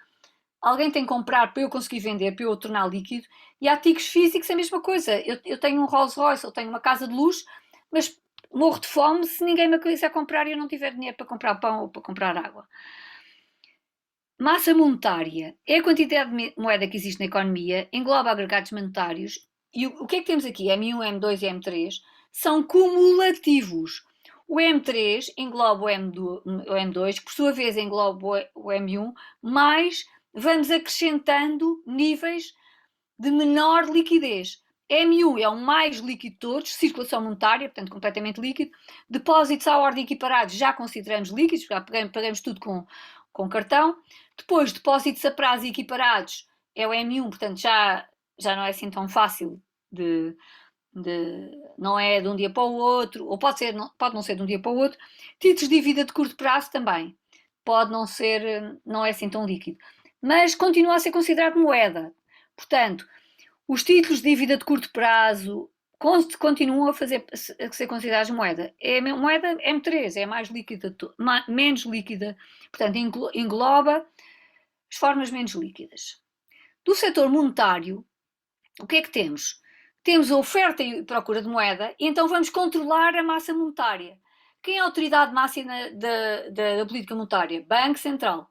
alguém tem que comprar para eu conseguir vender, para eu o tornar líquido, e ativos físicos é a mesma coisa. Eu tenho um Rolls Royce, eu tenho uma casa de luxo, mas morro de fome se ninguém me quiser comprar e eu não tiver dinheiro para comprar pão ou para comprar água. Massa monetária é a quantidade de moeda que existe na economia, engloba agregados monetários, e o que é que temos aqui? M1, M2 e M3 são cumulativos. O M3 engloba o M2, que por sua vez engloba o M1, mas vamos acrescentando níveis de menor liquidez. M1 é o mais líquido de todos, circulação monetária, portanto completamente líquido. Depósitos à ordem equiparados já consideramos líquidos, já pagamos tudo com cartão. Depois, depósitos a prazo equiparados é o M1, portanto já não é assim tão fácil não é de um dia para o outro, ou pode não ser de um dia para o outro. Títulos de dívida de curto prazo também, não é assim tão líquido, mas continua a ser considerado moeda. Portanto, os títulos de dívida de curto prazo continuam a ser considerados moeda. Moeda M3 é mais líquida, menos líquida, portanto engloba as formas menos líquidas. Do setor monetário, o que é que temos? Temos a oferta e procura de moeda e então vamos controlar a massa monetária. Quem é a autoridade máxima da política monetária? Banco Central.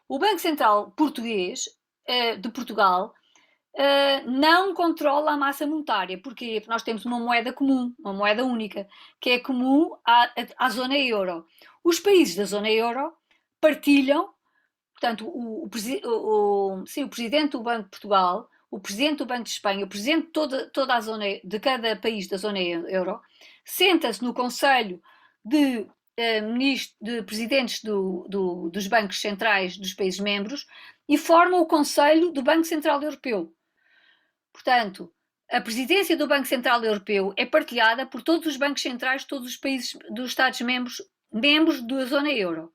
O Banco Central português, de Portugal, não controla a massa monetária. Porquê? Porque nós temos uma moeda comum, uma moeda única, que é comum à zona euro. Os países da zona euro partilham, portanto, o Presidente do Banco de Portugal, o Presidente do Banco de Espanha, o Presidente de toda a zona, de cada país da zona euro, senta-se no Conselho de presidentes dos bancos centrais dos países membros e formam o Conselho do Banco Central Europeu. Portanto, a presidência do Banco Central Europeu é partilhada por todos os bancos centrais de todos os países dos Estados-membros da zona euro.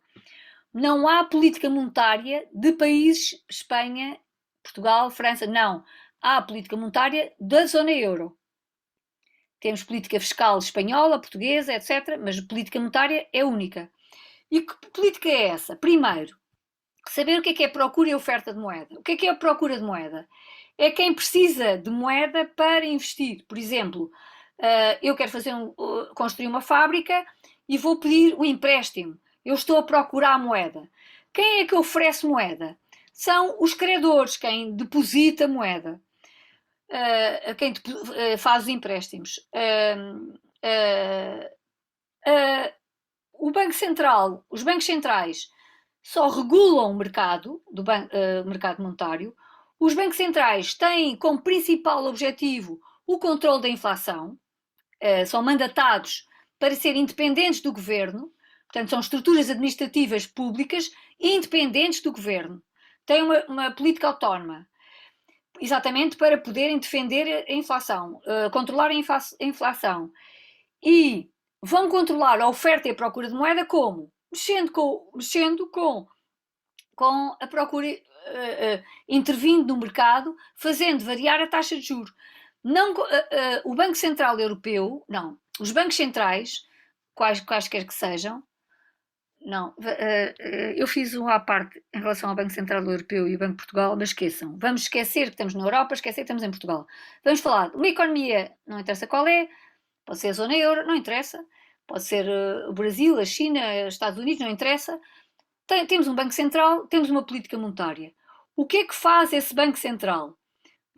Não há política monetária de países, Espanha, Portugal, França, não. Há política monetária da zona euro. Temos política fiscal espanhola, portuguesa, etc., mas a política monetária é única. E que política é essa? Primeiro, saber o que é procura e oferta de moeda. O que é a procura de moeda? É quem precisa de moeda para investir. Por exemplo, eu quero construir uma fábrica e vou pedir um empréstimo. Eu estou a procurar moeda. Quem é que oferece moeda? São os credores, quem deposita moeda, quem faz os empréstimos. O Banco Central, os bancos centrais só regulam o mercado, mercado monetário. Os bancos centrais têm como principal objetivo o controle da inflação, são mandatados para serem independentes do governo, portanto, são estruturas administrativas públicas independentes do governo. Têm uma política autónoma, exatamente para poderem defender a inflação, controlar a inflação. E vão controlar a oferta e a procura de moeda como? Mexendo com a procura, intervindo no mercado, fazendo variar a taxa de juros. Não, o Banco Central Europeu, não, os bancos centrais, quaisquer que sejam, não, eu fiz um à parte em relação ao Banco Central Europeu e o Banco de Portugal, mas esqueçam, vamos esquecer que estamos na Europa, esquecer que estamos em Portugal. Vamos falar de uma economia, não interessa qual é, pode ser a zona euro, não interessa, pode ser o Brasil, a China, os Estados Unidos, não interessa. Temos um Banco Central, temos uma política monetária. O que é que faz esse Banco Central?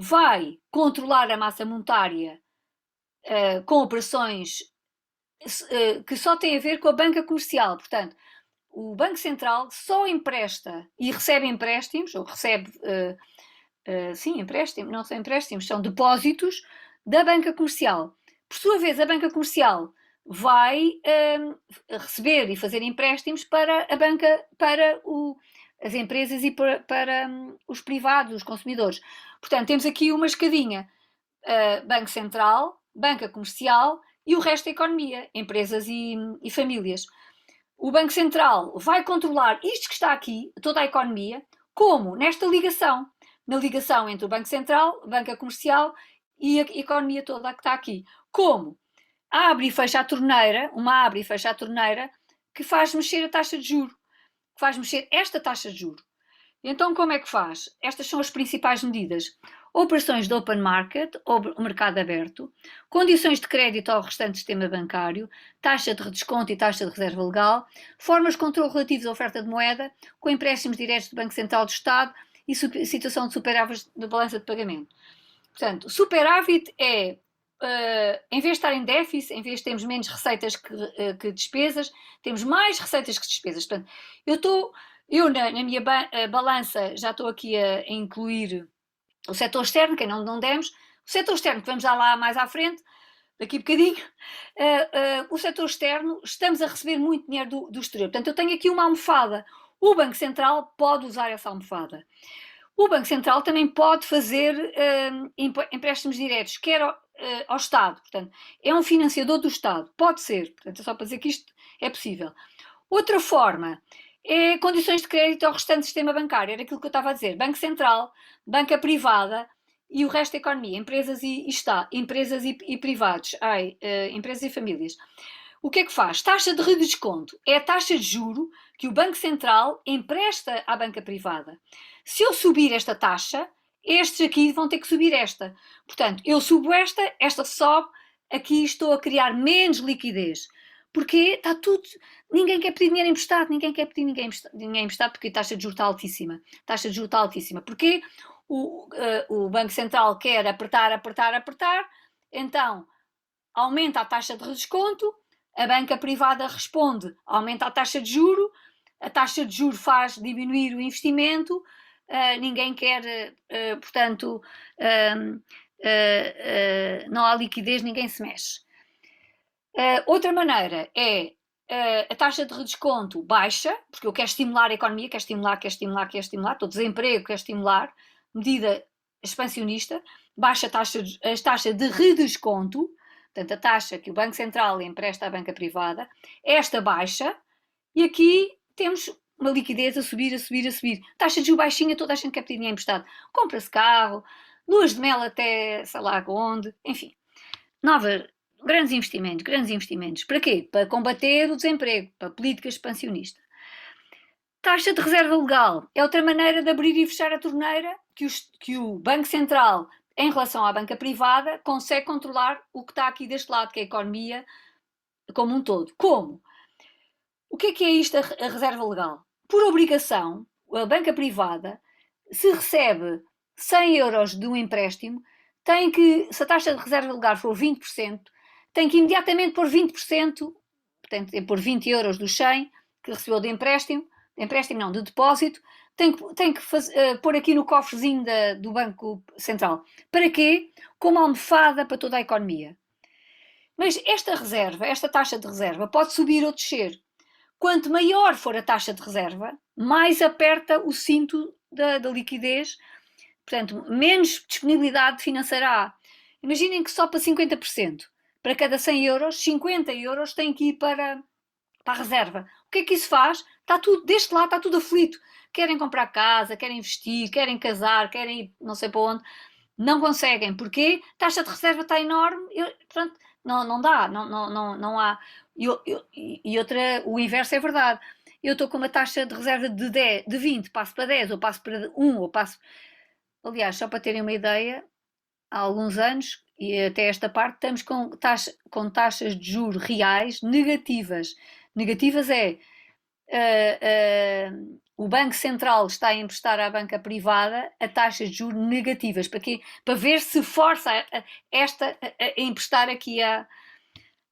Vai controlar a massa monetária com operações que só têm a ver com a banca comercial. Portanto, o Banco Central só empresta e recebe empréstimos, ou recebe, sim, empréstimos, não são empréstimos, são depósitos da banca comercial. Por sua vez, a banca comercial vai receber e fazer empréstimos para a banca, para as empresas e para os privados, os consumidores. Portanto, temos aqui uma escadinha: Banco Central, banca comercial e o resto da economia, empresas e famílias. O Banco Central vai controlar isto que está aqui, toda a economia, como? Nesta ligação. Na ligação entre o Banco Central, a banca comercial e a economia toda que está aqui. Como? Abre e fecha a torneira, uma abre e fecha a torneira, que faz mexer a taxa de juro, que faz mexer esta taxa de juro. Então, como é que faz? Estas são as principais medidas: operações de open market, ou mercado aberto, condições de crédito ao restante sistema bancário, taxa de redesconto e taxa de reserva legal, formas de controle relativos à oferta de moeda, com empréstimos diretos do Banco Central do Estado e situação de superávit da balança de pagamento. Portanto, superávit é, em vez de estar em déficit, em vez de termos menos receitas que despesas, temos mais receitas que despesas. Portanto, eu na minha balança já estou aqui a incluir o setor externo, que não demos. O setor externo, que vamos lá mais à frente, daqui a bocadinho, o setor externo, estamos a receber muito dinheiro do exterior. Portanto, eu tenho aqui uma almofada. O Banco Central pode usar essa almofada. O Banco Central também pode fazer empréstimos diretos, quer ao Estado. Portanto, é um financiador do Estado. Pode ser. Portanto, é só para dizer que isto é possível. Outra forma é condições de crédito ao restante sistema bancário. Era aquilo que eu estava a dizer. Banco Central, banca privada e o resto da economia. Empresas empresas e privados. Empresas e famílias. O que é que faz? Taxa de redesconto. É a taxa de juro que o Banco Central empresta à banca privada. Se eu subir esta taxa, estes aqui vão ter que subir esta. Portanto, eu subo esta sobe, aqui estou a criar menos liquidez. Porque está tudo... Ninguém quer pedir dinheiro emprestado, ninguém quer pedir dinheiro emprestado porque a taxa de juros está altíssima. A taxa de juros está altíssima. Porque o Banco Central quer apertar, então aumenta a taxa de redesconto, a banca privada responde, aumenta a taxa de juro, a taxa de juro faz diminuir o investimento, ninguém quer, portanto, não há liquidez, ninguém se mexe. Outra maneira é a taxa de redesconto baixa, porque eu quero estimular a economia, quero estimular, estou desemprego, quero estimular, medida expansionista, baixa a taxa de redesconto, portanto a taxa que o Banco Central empresta à banca privada, esta baixa, e aqui temos uma liquidez a subir. Taxa de juros baixinha, toda a gente quer pedir dinheiro emprestado. Compra-se carro, luas de mel até sei lá onde, enfim. Grandes investimentos. Para quê? Para combater o desemprego, para política expansionista. Taxa de reserva legal é outra maneira de abrir e fechar a torneira que o Banco Central, em relação à banca privada, consegue controlar o que está aqui deste lado, que é a economia como um todo. Como? O que é isto, a reserva legal? Por obrigação, a banca privada, se recebe 100 euros de um empréstimo, se a taxa de reserva legal for 20%, tem que imediatamente pôr 20%, portanto, tem que pôr 20 euros dos 100 que recebeu de depósito, tem que pôr aqui no cofrezinho do Banco Central. Para quê? Como almofada para toda a economia. Mas esta taxa de reserva pode subir ou descer. Quanto maior for a taxa de reserva, mais aperta o cinto da liquidez, portanto, menos disponibilidade financeira há. Imaginem que só para 50%. Para cada 100 euros, 50 euros têm que ir para a reserva. O que é que isso faz? Está tudo, deste lado está tudo aflito. Querem comprar casa, querem investir, querem casar, querem ir não sei para onde. Não conseguem. Porquê? A taxa de reserva está enorme. Portanto, não dá. Não há. E outra, o inverso é verdade. Eu estou com uma taxa de reserva de 20, passo para 10, ou passo para 1, ou passo... Aliás, só para terem uma ideia, há alguns anos, e até esta parte, estamos com taxas de juros reais negativas. Negativas é o Banco Central está a emprestar à banca privada a taxas de juros negativas. Para quê? Para ver se força a emprestar aqui a...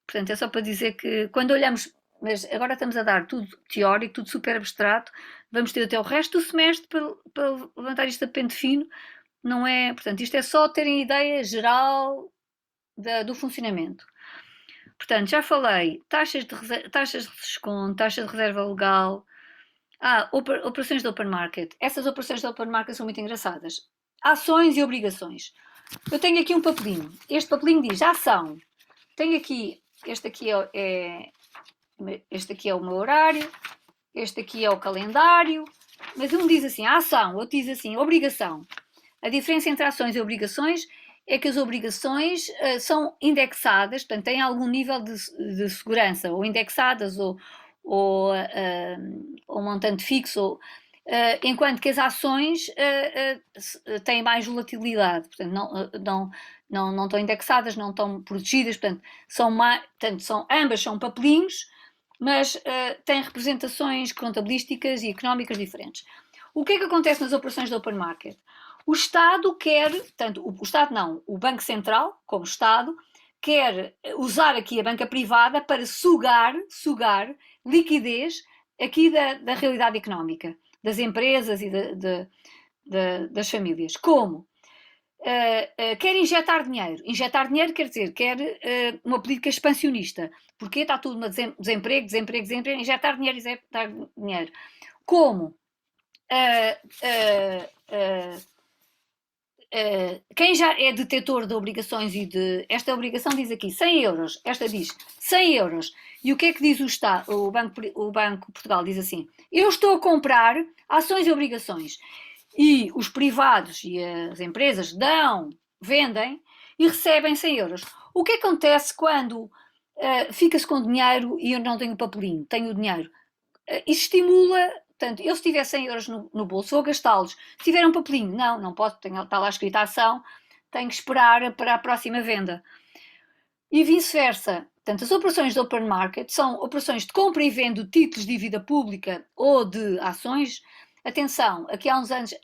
Portanto, é só para dizer que quando olhamos... Mas agora estamos a dar tudo teórico, tudo super abstrato. Vamos ter até o resto do semestre para levantar isto a pente fino. Não é... Portanto, isto é só terem ideia geral do funcionamento. Portanto, já falei, taxas de desconto, taxa de reserva legal, operações de open market. Essas operações de open market são muito engraçadas. Ações e obrigações. Eu tenho aqui um papelinho. Este papelinho diz ação. Tenho aqui, este aqui é o meu horário, este aqui é o calendário, mas um diz assim, ação, outro diz assim, obrigação. A diferença entre ações e obrigações é que as obrigações são indexadas, portanto, têm algum nível de segurança, ou indexadas, ou montante fixo, enquanto que as ações têm mais volatilidade, portanto, não estão indexadas, não estão protegidas, portanto, ambas são papelinhos, mas têm representações contabilísticas e económicas diferentes. O que é que acontece nas operações de open market? O Estado quer, portanto, o Banco Central, como Estado, quer usar aqui a banca privada para sugar liquidez aqui da realidade económica, das empresas e das famílias. Como? Quer injetar dinheiro. Injetar dinheiro quer dizer, quer uma política expansionista. Porque está tudo no desemprego, injetar dinheiro. Como? Quem já é detetor de obrigações esta obrigação diz aqui 100 euros, esta diz 100 euros. E o que é que diz o Banco Portugal? Diz assim, eu estou a comprar ações e obrigações. E os privados e as empresas vendem e recebem 100 euros. O que acontece quando fica-se com dinheiro e eu não tenho papelinho, tenho o dinheiro? Isso estimula... Portanto, eu se tiver 100 euros no bolso, vou gastá-los. Se tiver um papelinho, não posso, está lá escrita a ação, tenho que esperar para a próxima venda. E vice-versa. Portanto, as operações de open market são operações de compra e venda de títulos de dívida pública ou de ações. Atenção, aqui há uns anos,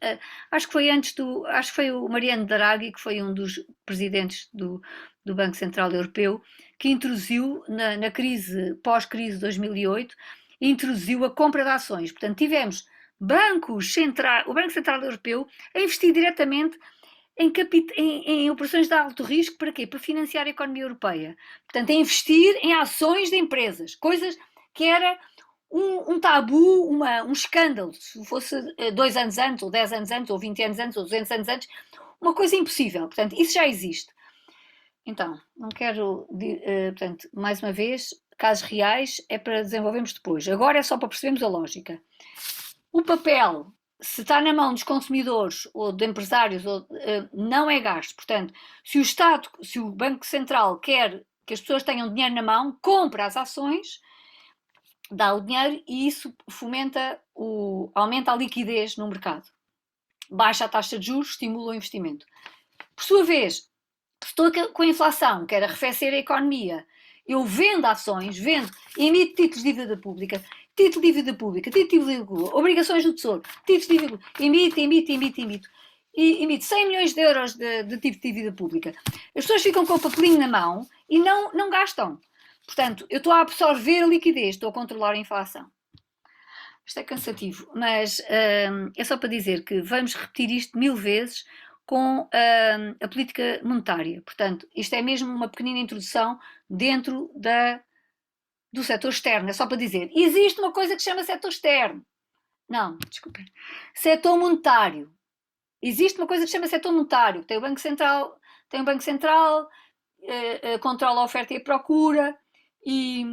acho que foi o Mariano Draghi, que foi um dos presidentes do Banco Central Europeu, que introduziu na crise, pós-crise de 2008, introduziu a compra de ações. Portanto, tivemos o Banco Central Europeu a investir diretamente em operações de alto risco. Para quê? Para financiar a economia europeia. Portanto, a investir em ações de empresas, coisas que era um tabu, um escândalo, se fosse 2 anos antes, ou 10 anos antes, ou 20 anos antes, ou 200 anos antes, uma coisa impossível. Portanto, isso já existe. Então, não quero, portanto, mais uma vez, casos reais é para desenvolvermos depois. Agora é só para percebermos a lógica. O papel, se está na mão dos consumidores ou de empresários, não é gasto. Portanto, se o Banco Central quer que as pessoas tenham dinheiro na mão, compra as ações, dá o dinheiro e isso aumenta a liquidez no mercado. Baixa a taxa de juros, estimula o investimento. Por sua vez, se estou com a inflação, quero arrefecer a economia, eu vendo ações, emito títulos de dívida pública, obrigações do Tesouro, títulos de dívida pública, emito 100 milhões de euros de título de dívida pública. As pessoas ficam com o papelinho na mão e não gastam. Portanto, eu estou a absorver a liquidez, estou a controlar a inflação. Isto é cansativo, mas é só para dizer que vamos repetir isto 1000 vezes com a política monetária. Portanto, isto é mesmo uma pequenina introdução dentro do setor externo. É só para dizer, existe uma coisa que se chama setor externo. Não, desculpem. Setor monetário. Existe uma coisa que se chama setor monetário. Tem o Banco Central, controla a oferta e a procura e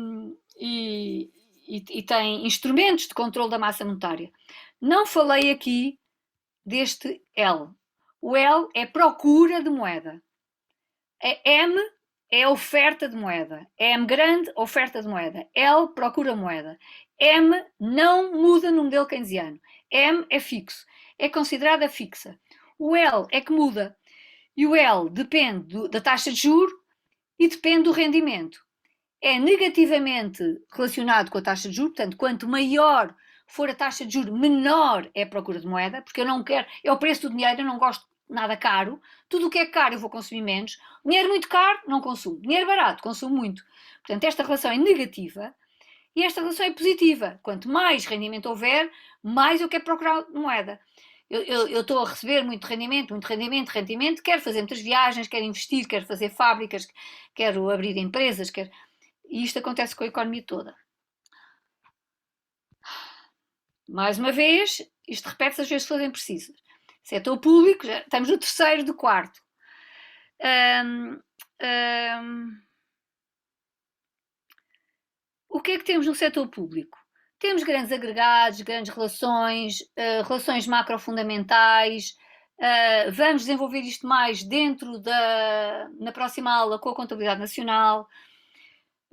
tem instrumentos de controle da massa monetária. Não falei aqui deste L. O L é procura de moeda. M é oferta de moeda. M grande, oferta de moeda. L, procura moeda. M não muda no modelo keynesiano. M é fixo. É considerada fixa. O L é que muda. E o L depende da taxa de juros e depende do rendimento. É negativamente relacionado com a taxa de juros, portanto, quanto maior for a taxa de juros, menor é a procura de moeda, porque eu não quero, é o preço do dinheiro, eu não gosto de nada caro, tudo o que é caro eu vou consumir menos, dinheiro muito caro, não consumo, dinheiro barato, consumo muito. Portanto, esta relação é negativa e esta relação é positiva. Quanto mais rendimento houver, mais eu quero procurar moeda. Eu estou a receber muito rendimento, quero fazer muitas viagens, quero investir, quero fazer fábricas, quero abrir empresas, e isto acontece com a economia toda. Mais uma vez, isto repete-se às vezes que forem precisas. Setor público, já estamos no terceiro do quarto. O que é que temos no setor público? Temos grandes agregados, grandes relações, relações macrofundamentais. Vamos desenvolver isto mais na próxima aula com a contabilidade nacional.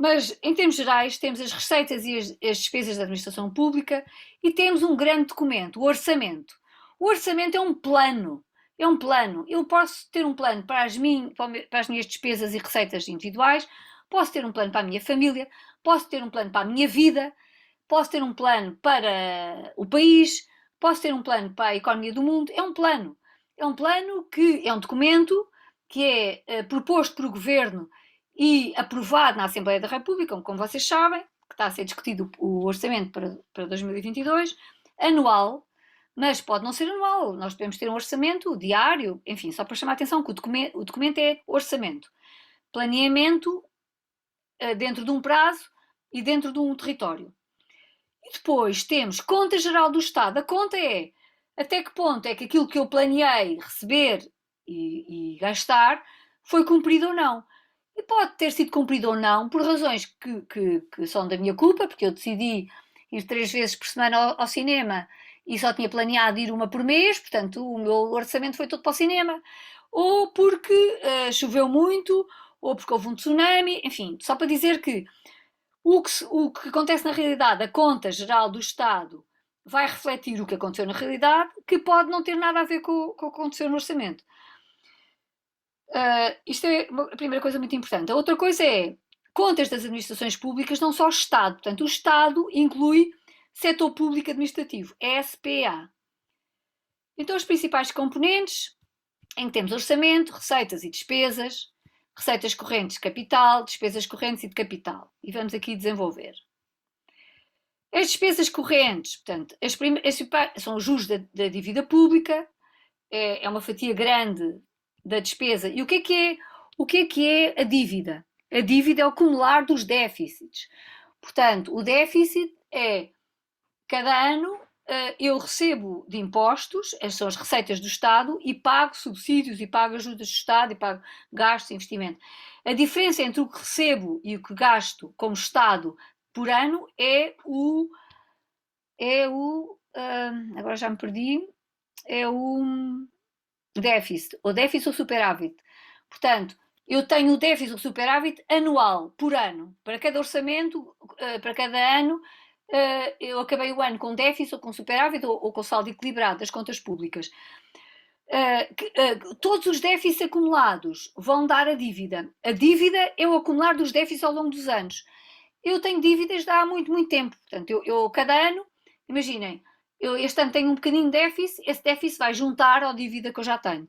Mas, em termos gerais, temos as receitas e as despesas da administração pública e temos um grande documento, o orçamento. O orçamento é um plano. É um plano. Eu posso ter um plano para as minhas despesas e receitas individuais, posso ter um plano para a minha família, posso ter um plano para a minha vida, posso ter um plano para o país, posso ter um plano para a economia do mundo. É um plano. É um plano que é um documento que é proposto por o Governo e aprovado na Assembleia da República, como vocês sabem, que está a ser discutido o orçamento para 2022, anual, mas pode não ser anual. Nós podemos ter um orçamento diário, enfim, só para chamar a atenção que o documento é orçamento. Planeamento dentro de um prazo e dentro de um território. E depois temos conta geral do Estado. A conta é até que ponto é que aquilo que eu planeei receber e gastar foi cumprido ou não. E pode ter sido cumprido ou não por razões que são da minha culpa, porque eu decidi ir 3 vezes por semana ao cinema e só tinha planeado ir uma por mês, portanto o meu orçamento foi todo para o cinema, ou porque choveu muito, ou porque houve um tsunami, enfim, só para dizer que o que acontece na realidade, a conta geral do Estado vai refletir o que aconteceu na realidade, que pode não ter nada a ver com o que aconteceu no orçamento. Isto é a primeira coisa muito importante. A outra coisa é, contas das administrações públicas não só Estado, portanto o Estado inclui setor público administrativo, SPA. Então os principais componentes, em que temos orçamento, receitas e despesas, receitas correntes de capital, despesas correntes e de capital. E vamos aqui desenvolver. As despesas correntes, portanto, são os juros da dívida pública, é uma fatia grande da despesa. E o que é a dívida? A dívida é o acumular dos déficits. Portanto, o déficit é, cada ano, eu recebo de impostos, são as receitas do Estado, e pago subsídios, e pago ajudas do Estado, e pago gastos e investimento. A diferença entre o que recebo e o que gasto como Estado por ano agora já me perdi, é o déficit, ou déficit ou superávit. Portanto, eu tenho o déficit ou superávit anual, por ano. Para cada orçamento, para cada ano, eu acabei o ano com déficit ou com superávit ou com saldo equilibrado das contas públicas. Todos os déficits acumulados vão dar a dívida. A dívida é o acumular dos déficits ao longo dos anos. Eu tenho dívidas de há muito, muito tempo. Portanto, eu cada ano, imaginem, este ano tenho um bocadinho de déficit, esse déficit vai juntar à dívida que eu já tenho.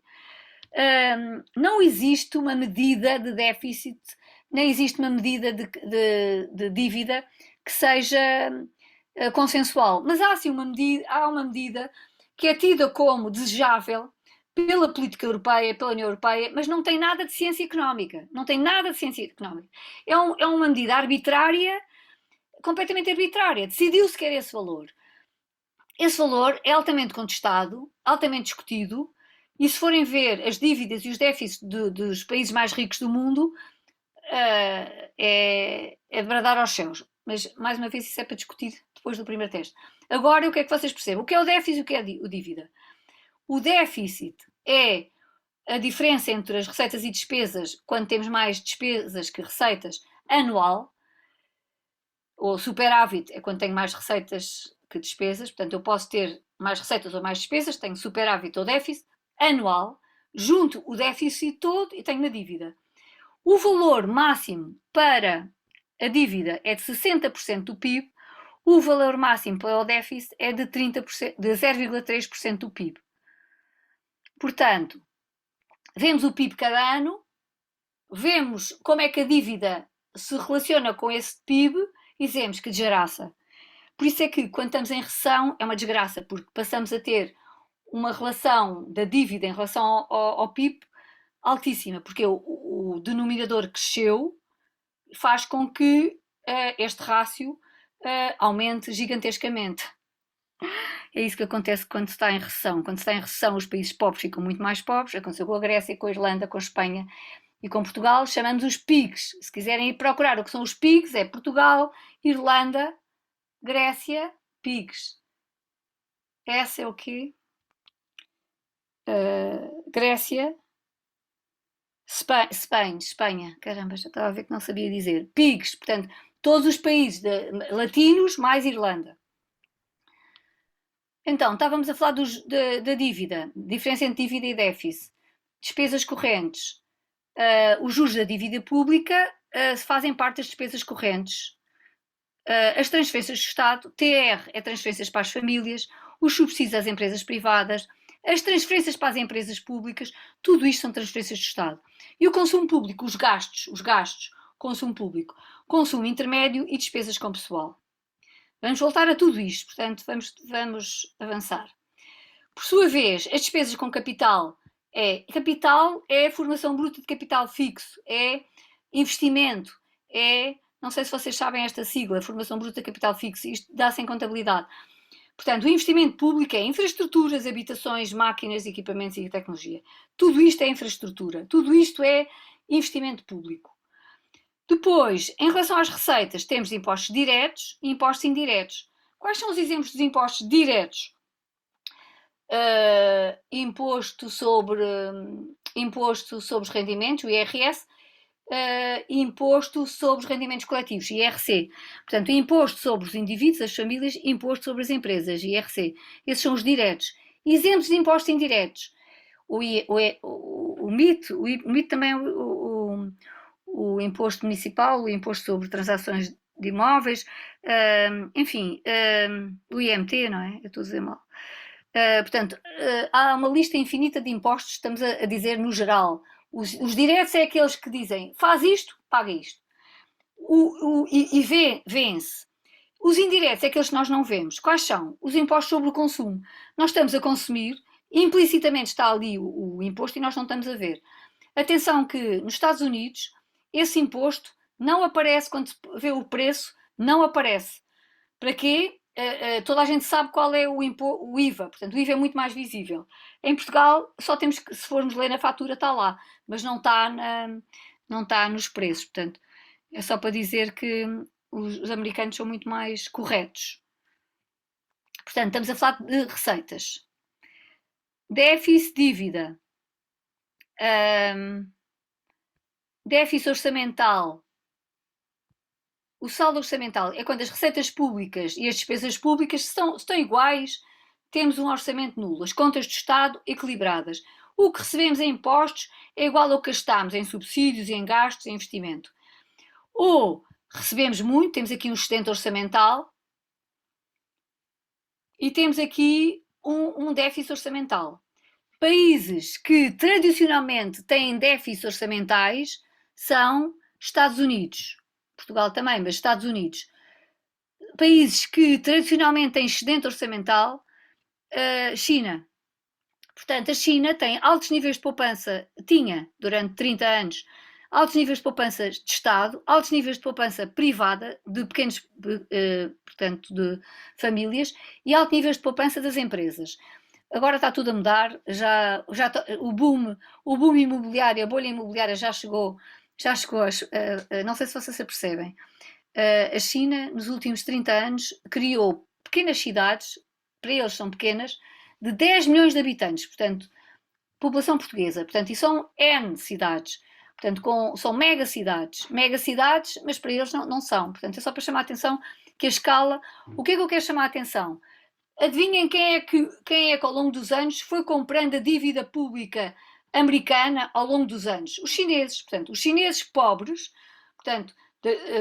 Não existe uma medida de déficit, nem existe uma medida de dívida que seja consensual, mas há sim há uma medida que é tida como desejável pela política europeia, pela União Europeia, mas não tem nada de ciência económica. Não tem nada de ciência económica. É uma medida arbitrária, completamente arbitrária. Decidiu-se que era esse valor. Esse valor é altamente contestado, altamente discutido, e se forem ver as dívidas e os déficits dos países mais ricos do mundo, é bradar aos céus. Mas, mais uma vez, isso é para discutir depois do primeiro teste. Agora, o que é que vocês percebem? O que é o déficit e o que é a dívida? O déficit é a diferença entre as receitas e despesas, quando temos mais despesas que receitas, anual. O superávit é quando tenho mais receitas que despesas, portanto eu posso ter mais receitas ou mais despesas, tenho superávit ou déficit anual, junto o déficit todo e tenho uma dívida. O valor máximo para a dívida é de 60% do PIB, o valor máximo para o déficit é de 0,3% do PIB. Portanto, vemos o PIB cada ano, vemos como é que a dívida se relaciona com esse PIB e dizemos que desgraça. Por isso é que, quando estamos em recessão, é uma desgraça, porque passamos a ter uma relação da dívida em relação ao PIB altíssima, porque o denominador cresceu, faz com que este rácio aumente gigantescamente. É isso que acontece quando se está em recessão. Quando se está em recessão, os países pobres ficam muito mais pobres. Aconteceu com a Grécia, com a Irlanda, com a Espanha e com Portugal. Chamamos os PIGs. Se quiserem ir procurar o que são os PIGs, é Portugal, Irlanda, Grécia, PIGs. Essa é o quê? Grécia, Espanha. Caramba, já estava a ver que não sabia dizer. PIGs, portanto, todos os países latinos mais Irlanda. Então, estávamos a falar da dívida, diferença entre dívida e déficit, despesas correntes. Os juros da dívida pública fazem parte das despesas correntes. As transferências do Estado, TR é transferências para as famílias, os subsídios às empresas privadas, as transferências para as empresas públicas, tudo isto são transferências do Estado. E o consumo público, os gastos, consumo público, consumo intermédio e despesas com pessoal. Vamos voltar a tudo isto, portanto, vamos avançar. Por sua vez, as despesas com capital é a formação bruta de capital fixo, é investimento, não sei se vocês sabem esta sigla, formação bruta de capital fixo, isto dá-se em contabilidade. Portanto, o investimento público é infraestruturas, habitações, máquinas, equipamentos e tecnologia. Tudo isto é infraestrutura, tudo isto é investimento público. Depois, em relação às receitas, temos impostos diretos e impostos indiretos. Quais são os exemplos dos impostos diretos? Imposto sobre os rendimentos, o IRS, imposto sobre os rendimentos coletivos, IRC. Portanto, imposto sobre os indivíduos, as famílias, imposto sobre as empresas, IRC. Esses são os diretos. Exemplos de impostos indiretos. O MIT também é o imposto municipal, o imposto sobre transações de imóveis, enfim, o IMT, não é? Eu estou a dizer mal. Portanto, há uma lista infinita de impostos, estamos a dizer no geral. Os diretos é aqueles que dizem, faz isto, paga isto. E vê-se. Os indiretos é aqueles que nós não vemos. Quais são? Os impostos sobre o consumo. Nós estamos a consumir, implicitamente está ali o imposto e nós não estamos a ver. Atenção que nos Estados Unidos esse imposto não aparece quando se vê o preço, não aparece. Para quê? Toda a gente sabe qual é o IVA, portanto o IVA é muito mais visível. Em Portugal só temos que, se formos ler na fatura, está lá, mas não está nos preços, portanto é só para dizer que os americanos são muito mais corretos. Portanto, estamos a falar de receitas. Déficit, dívida. Déficit orçamental. O saldo orçamental é quando as receitas públicas e as despesas públicas estão iguais, temos um orçamento nulo, as contas do Estado equilibradas. O que recebemos em impostos é igual ao que gastamos em subsídios, em gastos, em investimento. Ou recebemos muito, temos aqui um excedente orçamental e temos aqui um déficit orçamental. Países que tradicionalmente têm déficits orçamentais são Estados Unidos, Portugal também, mas Estados Unidos. países que tradicionalmente têm excedente orçamental, China. Portanto, a China tem altos níveis de poupança, tinha durante 30 anos, altos níveis de poupança de Estado, altos níveis de poupança privada, de pequenos, portanto, de famílias, e altos níveis de poupança das empresas. Agora está tudo a mudar, o boom imobiliário, a bolha imobiliária já chegou não sei se vocês se apercebem, a China, nos últimos 30 anos, criou pequenas cidades, para eles são pequenas, de 10 milhões de habitantes, portanto, população portuguesa, portanto, e são N cidades, portanto, são megacidades, mas para eles não são, portanto, é só para chamar a atenção que a escala, o que é que eu quero chamar a atenção? Adivinhem quem é que ao longo dos anos foi comprando a dívida pública americana ao longo dos anos? Os chineses, portanto, os chineses pobres, portanto,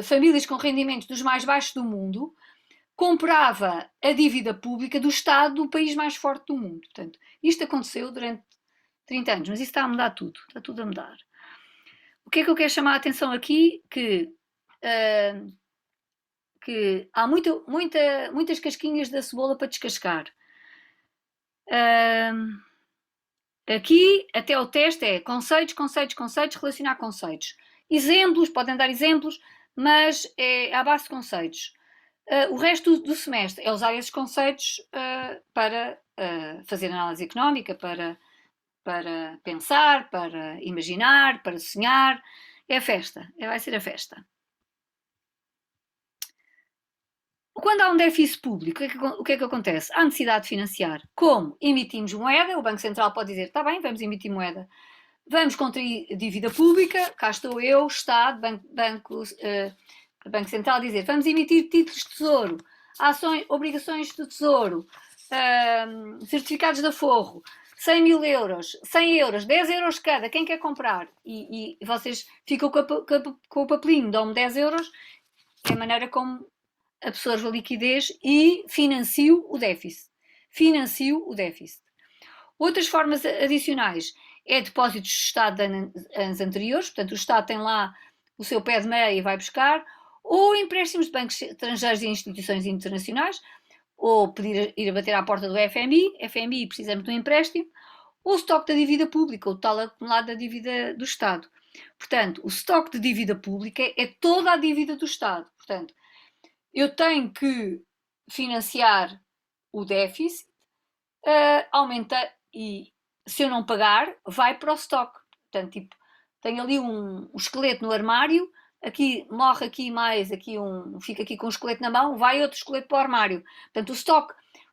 famílias com rendimentos dos mais baixos do mundo, comprava a dívida pública do Estado do país mais forte do mundo. Portanto, isto aconteceu durante 30 anos, mas isso está a mudar tudo, está tudo a mudar. O que é que eu quero chamar a atenção aqui? Que há muitas casquinhas da cebola para descascar. Aqui, até o teste é conceitos, relacionar conceitos. Exemplos, podem dar exemplos, mas é à base de conceitos. O resto do semestre é usar esses conceitos para fazer análise económica, para pensar, para imaginar, para sonhar. É a festa, vai ser a festa. Quando há um déficit público, o que é que acontece? Há necessidade de financiar. Como? Emitimos moeda, o Banco Central pode dizer, está bem, vamos emitir moeda. Vamos contrair dívida pública, cá estou eu, Estado, Banco Central, dizer, vamos emitir títulos de tesouro, obrigações de tesouro, certificados de aforro, 100 mil euros, 100 euros, 10 euros cada, quem quer comprar? E vocês ficam com o papelinho, dão-me 10 euros, é a maneira como absorve a liquidez e financio o déficit. Outras formas adicionais é depósitos de Estado de anos anteriores, portanto o Estado tem lá o seu pé de meia e vai buscar, ou empréstimos de bancos estrangeiros e instituições internacionais, ou ir a bater à porta do FMI, precisamos de um empréstimo, ou o estoque da dívida pública, o total acumulado da dívida do Estado. Portanto, o estoque de dívida pública é toda a dívida do Estado. Portanto, eu tenho que financiar o déficit, aumentar, e se eu não pagar, vai para o estoque. Portanto, tipo, tenho ali um esqueleto no armário, aqui morre aqui mais, fica aqui com um esqueleto na mão, vai outro esqueleto para o armário. Portanto,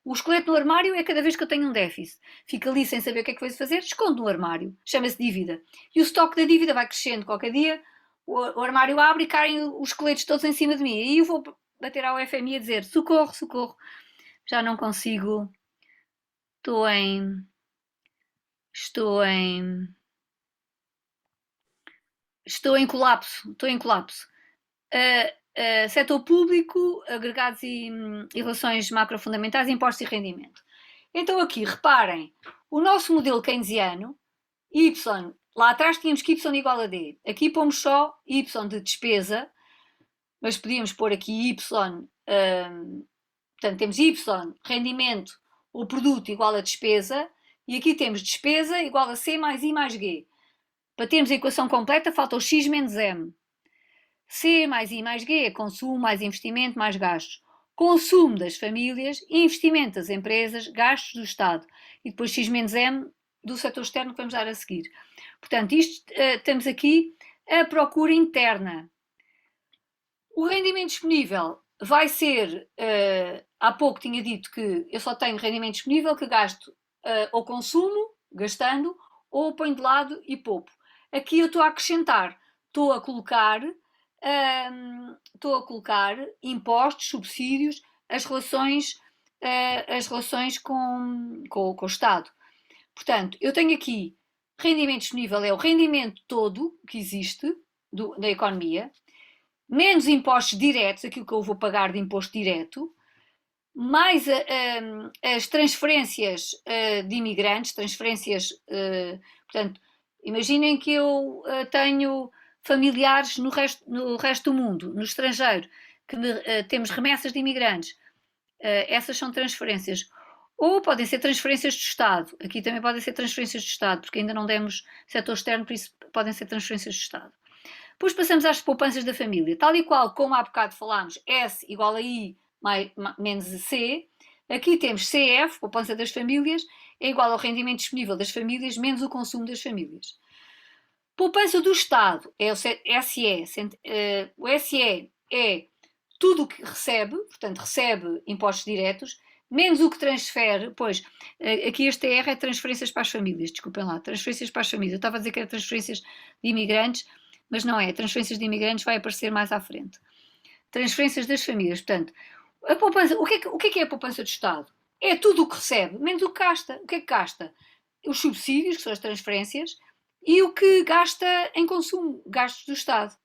o esqueleto no armário é cada vez que eu tenho um déficit. Fica ali sem saber o que é que vai fazer, escondo no armário, chama-se dívida. E o estoque da dívida vai crescendo qualquer dia, o armário abre e caem os esqueletos todos em cima de mim. E aí eu vou bater ao FMI a dizer, socorro, já não consigo, estou em colapso. Setor público, agregados e relações macrofundamentais, impostos e rendimento. Então aqui, reparem, o nosso modelo keynesiano, Y, lá atrás tínhamos que Y igual a D, aqui pomos só Y de despesa, mas podíamos pôr aqui Y, portanto temos Y, rendimento, ou produto igual a despesa, e aqui temos despesa igual a C mais I mais G. Para termos a equação completa, falta o X menos M. C mais I mais G é consumo mais investimento mais gastos. Consumo das famílias, investimento das empresas, gastos do Estado. E depois X menos M do setor externo que vamos dar a seguir. Portanto, temos aqui a procura interna. O rendimento disponível vai ser, há pouco tinha dito que eu só tenho rendimento disponível que gasto ou consumo, gastando, ou ponho de lado e poupo. Aqui eu estou a acrescentar, estou a colocar impostos, subsídios, as relações com o Estado. Portanto, eu tenho aqui rendimento disponível, é o rendimento todo que existe da economia, menos impostos diretos, aquilo que eu vou pagar de imposto direto, mais as transferências de imigrantes, portanto, imaginem que eu tenho familiares no resto do mundo, no estrangeiro, temos remessas de imigrantes, essas são transferências. Ou podem ser transferências do Estado. Aqui também podem ser transferências do Estado, porque ainda não demos setor externo, por isso podem ser transferências do Estado. Depois passamos às poupanças da família. Tal e qual como há bocado falámos, S igual a I menos C, aqui temos CF, poupança das famílias, é igual ao rendimento disponível das famílias menos o consumo das famílias. Poupança do Estado é o SE. O SE é tudo o que recebe, portanto recebe impostos diretos, menos o que transfere, pois, aqui este TR é transferências para as famílias, desculpem lá, transferências para as famílias. Eu estava a dizer que era transferências de imigrantes, mas não é, transferências de imigrantes vai aparecer mais à frente. Transferências das famílias, portanto, a poupança, o que é a poupança do Estado? É tudo o que recebe, menos o que gasta. O que é que gasta? Os subsídios, que são as transferências, e o que gasta em consumo, gastos do Estado.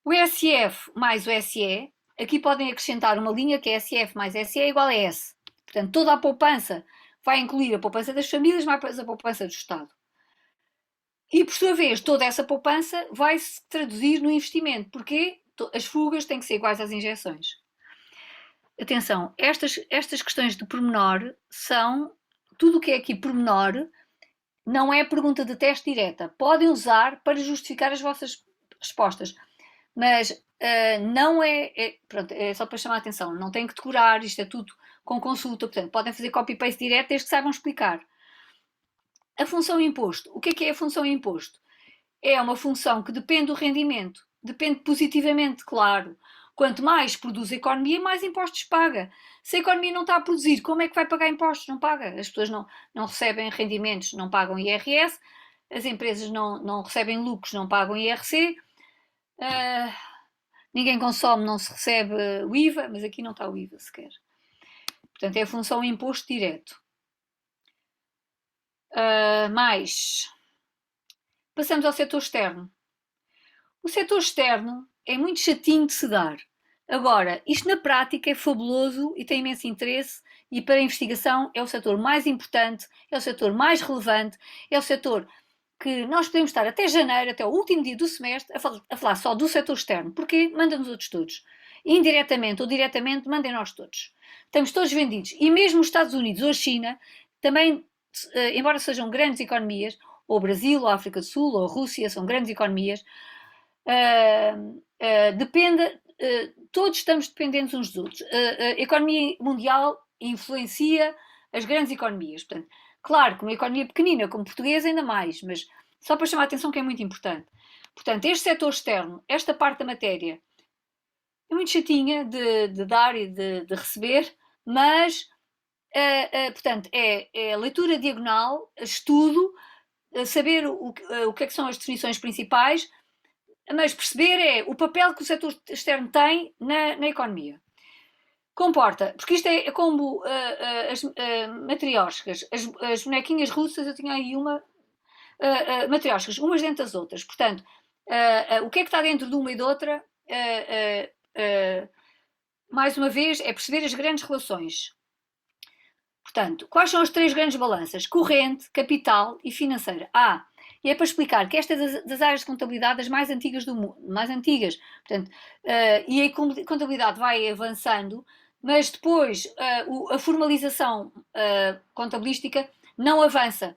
O SF mais o SE, aqui podem acrescentar uma linha que é SF mais SE igual a S. Portanto, toda a poupança vai incluir a poupança das famílias mais a poupança do Estado. E, por sua vez, toda essa poupança vai se traduzir no investimento. Porquê? As fugas têm que ser iguais às injeções. Atenção, estas questões de pormenor são, tudo o que é aqui pormenor, não é pergunta de teste direta. Podem usar para justificar as vossas respostas, mas não pronto, é só para chamar a atenção, não têm que decorar, isto é tudo com consulta, portanto, podem fazer copy-paste direto desde que saibam explicar. A função imposto. O que é a função imposto? É uma função que depende do rendimento, depende positivamente, claro. Quanto mais produz a economia, mais impostos paga. Se a economia não está a produzir, como é que vai pagar impostos? Não paga. As pessoas não recebem rendimentos, não pagam IRS. As empresas não recebem lucros, não pagam IRC. Ninguém consome, não se recebe o IVA, mas aqui não está o IVA sequer. Portanto, é a função imposto direto. Passamos ao setor externo. O setor externo é muito chatinho de se dar. Agora, isto na prática é fabuloso e tem imenso interesse, e para a investigação é o setor mais importante, é o setor mais relevante, é o setor que nós podemos estar até janeiro, até o último dia do semestre, a falar só do setor externo, porque mandam-nos outros todos. Indiretamente ou diretamente, mandem-nós todos. Estamos todos vendidos. E mesmo os Estados Unidos ou a China, também, embora sejam grandes economias, ou o Brasil, ou a África do Sul, ou a Rússia, são grandes economias, todos estamos dependentes uns dos outros. A economia mundial influencia as grandes economias. Portanto, claro que uma economia pequenina, como portuguesa, ainda mais, mas só para chamar a atenção que é muito importante. Portanto, este setor externo, esta parte da matéria, é muito chatinha de dar e de receber, mas, portanto, é leitura diagonal, estudo, saber o que é que são as definições principais, mas perceber é o papel que o setor externo tem na economia. Comporta, porque isto é como as matrioscas, as bonequinhas russas, eu tinha aí matrioscas, umas dentro das outras. Portanto, o que é que está dentro de uma e de outra, mais uma vez, é perceber as grandes relações. Portanto, quais são as três grandes balanças? Corrente, capital e financeira. E é para explicar que esta é das áreas de contabilidade as mais antigas do mundo, mais antigas. Portanto, e a contabilidade vai avançando, mas depois a formalização contabilística não avança.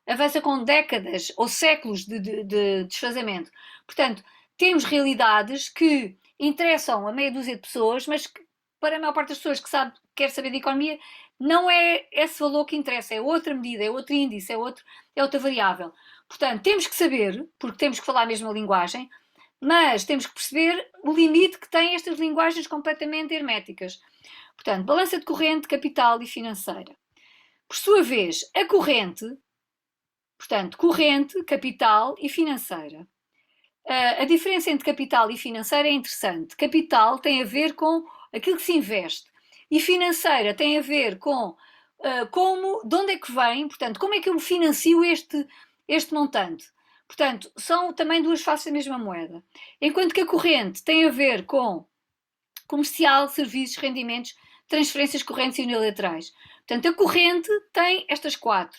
Avança com décadas ou séculos de desfazamento. Portanto, temos realidades que interessam a meia dúzia de pessoas, mas que, para a maior parte das pessoas que quer saber de economia, não é esse valor que interessa, é outra medida, é outro índice, é outra variável. Portanto, temos que saber, porque temos que falar a mesma linguagem, mas temos que perceber o limite que têm estas linguagens completamente herméticas. Portanto, balança de corrente, capital e financeira. Por sua vez, a corrente, portanto, corrente, capital e financeira. A diferença entre capital e financeira é interessante. Capital tem a ver com aquilo que se investe e financeira tem a ver com de onde é que vem, portanto, como é que eu financio este montante. Portanto, são também duas faces da mesma moeda. Enquanto que a corrente tem a ver com comercial, serviços, rendimentos, transferências correntes e unilaterais. Portanto, a corrente tem estas quatro.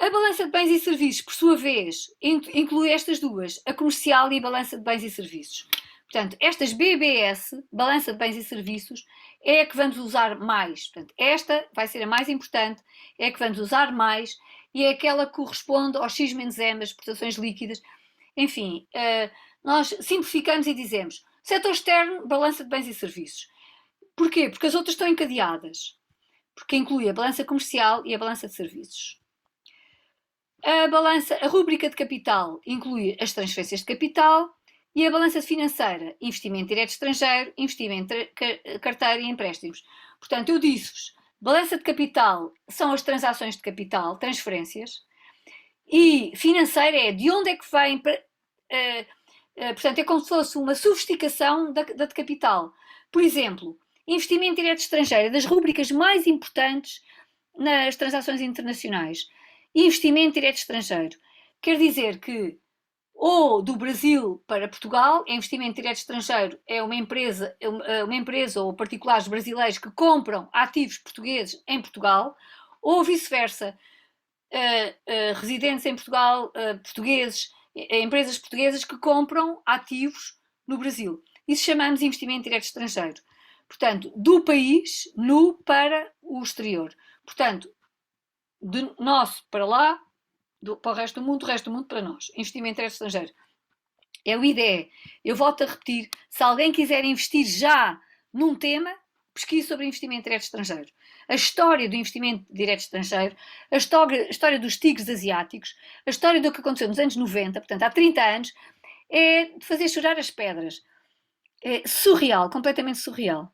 A balança de bens e serviços, por sua vez, inclui estas duas, a comercial e a balança de bens e serviços. Portanto, estas BBS, Balança de Bens e Serviços, é a que vamos usar mais. Portanto, esta vai ser a mais importante, é a que vamos usar mais e é aquela que corresponde aos X menos M, as exportações líquidas. Enfim, nós simplificamos e dizemos setor externo, balança de bens e serviços. Porquê? Porque as outras estão encadeadas. Porque inclui a balança comercial e a balança de serviços. A rúbrica de capital inclui as transferências de capital e a balança financeira, investimento direto estrangeiro, investimento carteira e empréstimos. Portanto, eu disse-vos, balança de capital são as transações de capital, transferências, e financeira é de onde é que vem, portanto, é como se fosse uma sofisticação da de capital. Por exemplo, investimento direto estrangeiro, é das rúbricas mais importantes nas transações internacionais. Investimento direto estrangeiro quer dizer que ou do Brasil para Portugal, é investimento direto estrangeiro, é uma empresa ou particulares brasileiros que compram ativos portugueses em Portugal, ou vice-versa, residentes em Portugal, portugueses, empresas portuguesas que compram ativos no Brasil. Isso chamamos de investimento direto estrangeiro. Portanto, do país para o exterior. Portanto, de nosso para lá, para o resto do mundo para nós. Investimento direto estrangeiro. É o IDE. Eu volto a repetir, se alguém quiser investir já num tema, pesquise sobre investimento direto estrangeiro. A história do investimento direto estrangeiro, a história dos tigres asiáticos, a história do que aconteceu nos anos 90, portanto há 30 anos, é de fazer chorar as pedras. É surreal, completamente surreal.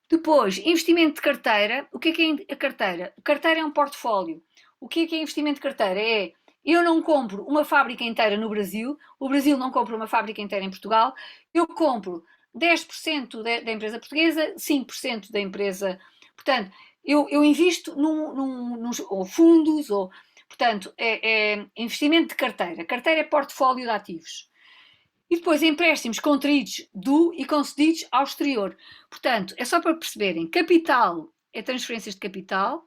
Depois, investimento de carteira. O que é a carteira? A carteira é um portfólio. O que é investimento de carteira? É, eu não compro uma fábrica inteira no Brasil, o Brasil não compra uma fábrica inteira em Portugal, eu compro 10% da empresa portuguesa, 5% da empresa... Portanto, eu invisto ou fundos, portanto, é investimento de carteira. Carteira é portfólio de ativos. E depois empréstimos contraídos e concedidos ao exterior. Portanto, é só para perceberem, capital é transferências de capital,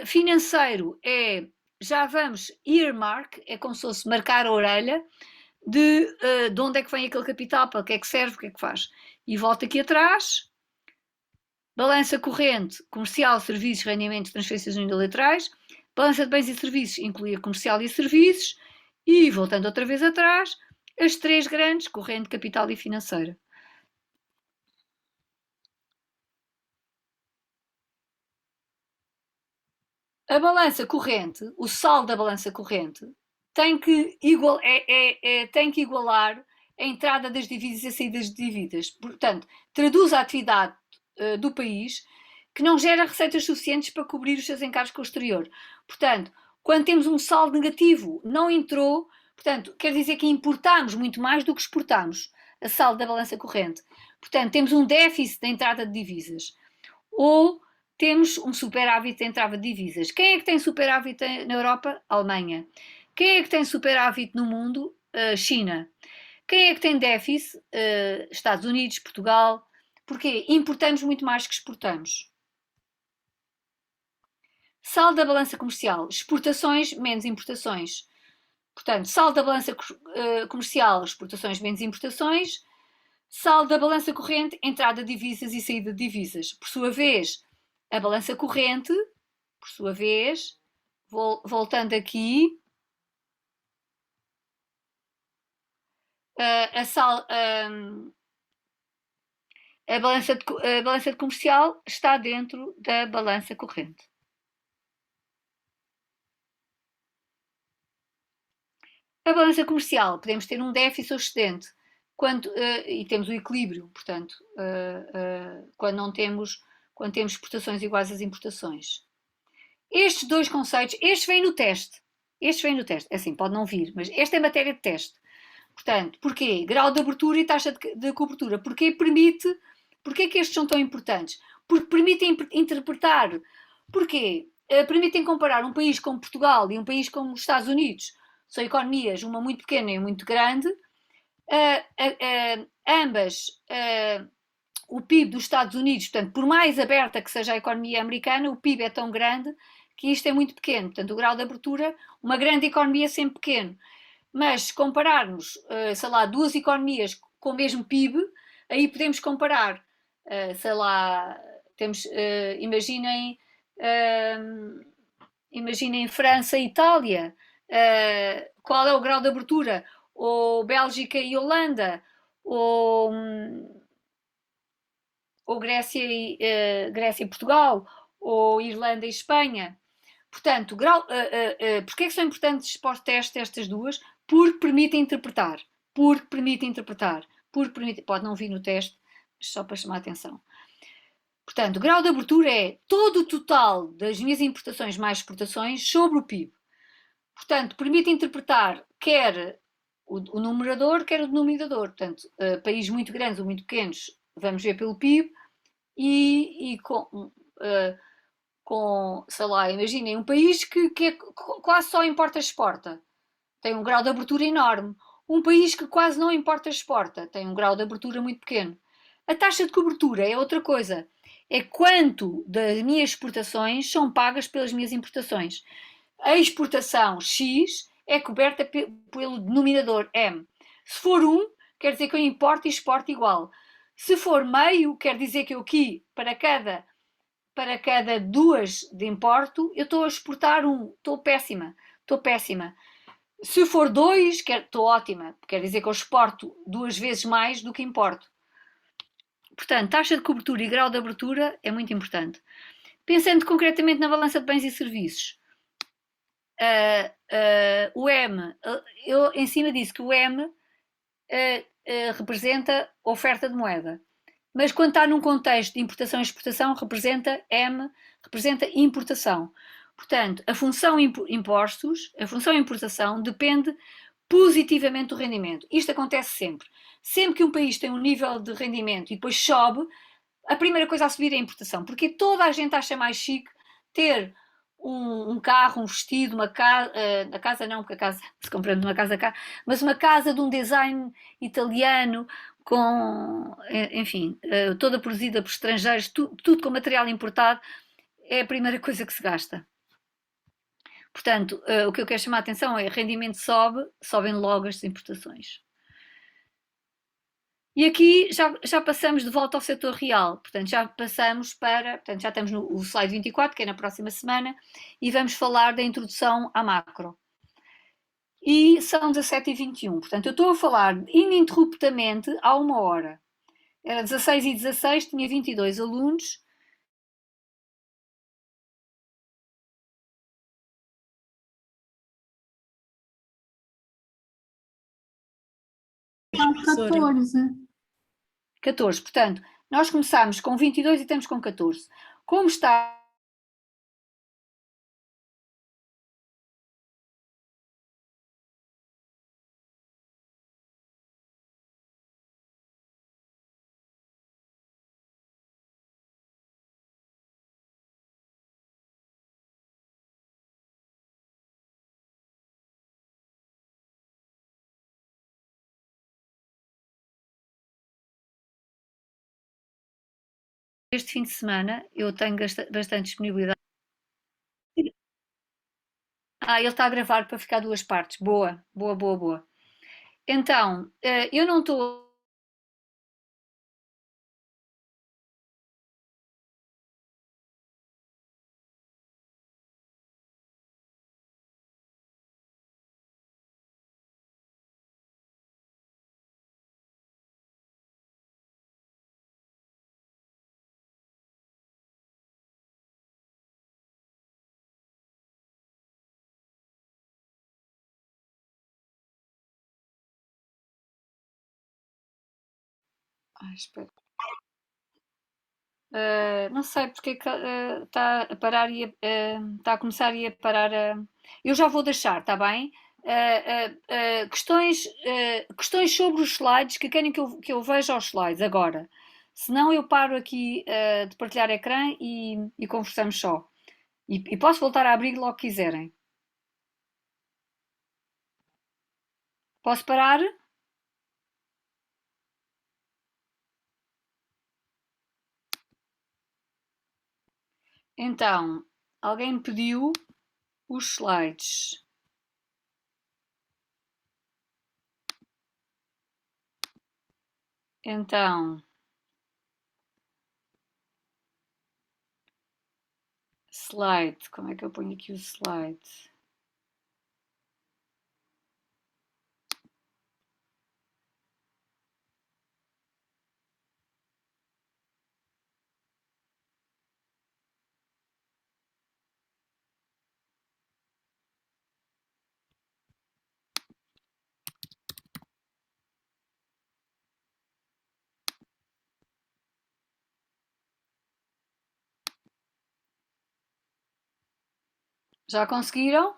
financeiro é, já vamos, earmark, é como se fosse marcar a orelha de onde é que vem aquele capital, para que é que serve, o que é que faz. E volto aqui atrás, balança corrente, comercial, serviços, rendimentos, transferências unilaterais, balança de bens e serviços inclui a comercial e serviços, e voltando outra vez atrás, as três grandes, corrente, capital e financeira. A balança corrente, o saldo da balança corrente, tem que igualar a entrada das dívidas e a saída das dívidas. Portanto, traduz a atividade do país que não gera receitas suficientes para cobrir os seus encargos com o exterior. Portanto, quando temos um saldo negativo, não entrou, portanto, quer dizer que importamos muito mais do que exportamos, a saldo da balança corrente. Portanto, temos um déficit da entrada de divisas. Ou temos um superávit de entrada de divisas. Quem é que tem superávit na Europa? A Alemanha. Quem é que tem superávit no mundo? China. Quem é que tem déficit? Estados Unidos, Portugal. Porquê? Importamos muito mais que exportamos. Saldo da balança comercial. Exportações menos importações. Portanto, saldo da balança comercial, exportações menos importações. Saldo da balança corrente, entrada de divisas e saída de divisas. Por sua vez, a balança corrente, por sua vez, voltando aqui, a balança de comercial está dentro da balança corrente. A balança comercial, podemos ter um déficit ou excedente e temos o equilíbrio, portanto, quando temos exportações iguais às importações. Estes dois conceitos, este vem no teste, assim, pode não vir, mas esta é matéria de teste. Portanto, porquê? Grau de abertura e taxa de cobertura. Porquê que estes são tão importantes? Porque permitem interpretar. Porquê? Permitem comparar um país como Portugal e um país como os Estados Unidos. São economias, uma muito pequena e muito grande. Ambas, o PIB dos Estados Unidos, portanto, por mais aberta que seja a economia americana, o PIB é tão grande que isto é muito pequeno. Portanto, o grau de abertura, uma grande economia é sempre pequeno. Mas se compararmos, sei lá, duas economias com o mesmo PIB, aí podemos comparar, sei lá, imaginem, imaginem França e Itália, qual é o grau de abertura, ou Bélgica e Holanda, ou Grécia e Portugal, ou Irlanda e Espanha. Portanto, porquê é que são importantes para os testes estas duas? Porque permitem interpretar. Pode não vir no teste, mas só para chamar a atenção. Portanto, o grau de abertura é todo o total das minhas importações mais exportações sobre o PIB. Portanto, permite interpretar quer o numerador, quer o denominador. Portanto, países muito grandes ou muito pequenos, vamos ver pelo PIB, e sei lá, imaginem, um país que quase só importa e exporta, tem um grau de abertura enorme. Um país que quase não importa e exporta, tem um grau de abertura muito pequeno. A taxa de cobertura é outra coisa. É quanto das minhas exportações são pagas pelas minhas importações. A exportação X é coberta pelo denominador M. Se for 1, quer dizer que eu importo e exporto igual. Se for meio, quer dizer que eu aqui, para cada 2 de importo, eu estou a exportar 1. Estou péssima. Se for 2, estou ótima. Quer dizer que eu exporto 2 vezes mais do que importo. Portanto, taxa de cobertura e grau de abertura é muito importante. Pensando concretamente na balança de bens e serviços, o M, eu em cima disse que o M representa oferta de moeda. Mas quando está num contexto de importação e exportação, representa importação. Portanto, a função impostos, a função importação depende positivamente do rendimento. Isto acontece sempre. Sempre que um país tem um nível de rendimento e depois sobe, a primeira coisa a subir é a importação, porque toda a gente acha mais chique ter um carro, um vestido, uma casa, a casa não, porque a casa se comprando uma casa cá, mas uma casa de um design italiano, enfim, toda produzida por estrangeiros, tudo com material importado, é a primeira coisa que se gasta. Portanto, o que eu quero chamar a atenção é: rendimento sobem logo as importações. E aqui já passamos de volta ao setor real, portanto já estamos no slide 24, que é na próxima semana, e vamos falar da introdução à macro. E são 17h21, portanto eu estou a falar ininterruptamente há 1 hora. Era 16h16, tinha 22 alunos. São Professora. 14. 14, portanto, nós começámos com 22 e estamos com 14. Como está este fim de semana, eu tenho bastante disponibilidade. Ele está a gravar para ficar 2 partes. Boa. Então, eu não estou. Espera. Não sei porque que está a parar e está a começar e a parar. Eu já vou deixar, está bem? Questões sobre os slides que querem que eu veja os slides agora. Senão eu paro aqui de partilhar ecrã e conversamos só. E posso voltar a abrir logo que quiserem. Posso parar? Então, alguém me pediu os slides. Então, slide, como é que eu ponho aqui o slide? Já conseguiram?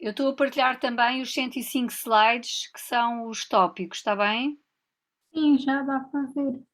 Eu estou a partilhar também os 105 slides, que são os tópicos, está bem? Sim, já dá para ver.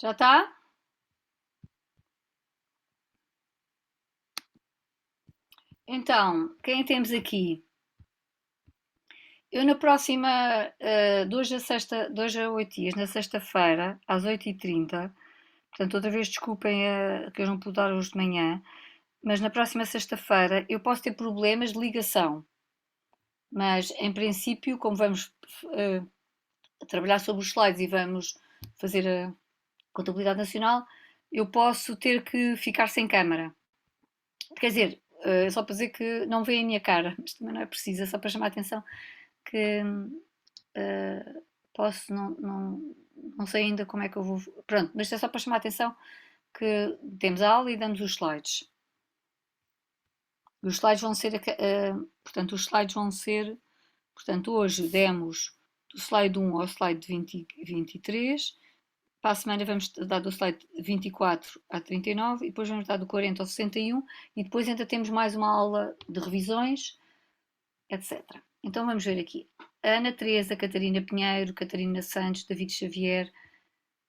Já está? Então, quem temos aqui? Eu na próxima, de hoje a 8 dias, na sexta-feira, às 8h30, portanto, outra vez desculpem que eu não pude dar hoje de manhã, mas na próxima sexta-feira eu posso ter problemas de ligação. Mas, em princípio, como vamos trabalhar sobre os slides e vamos fazer a contabilidade nacional, eu posso ter que ficar sem câmara. Quer dizer, só para dizer que não vê a minha cara, mas também não é preciso, é só para chamar a atenção que posso, não sei ainda como é que eu vou. Pronto, mas é só para chamar a atenção que temos a aula e damos os slides. Os slides vão ser, portanto, os slides vão ser, portanto, hoje demos do slide 1 ao slide 23, para a semana vamos dar do slide 24 a 39 e depois vamos dar do 40 ao 61 e depois ainda temos mais uma aula de revisões, etc. Então vamos ver aqui. Ana Teresa, Catarina Pinheiro, Catarina Santos, David Xavier,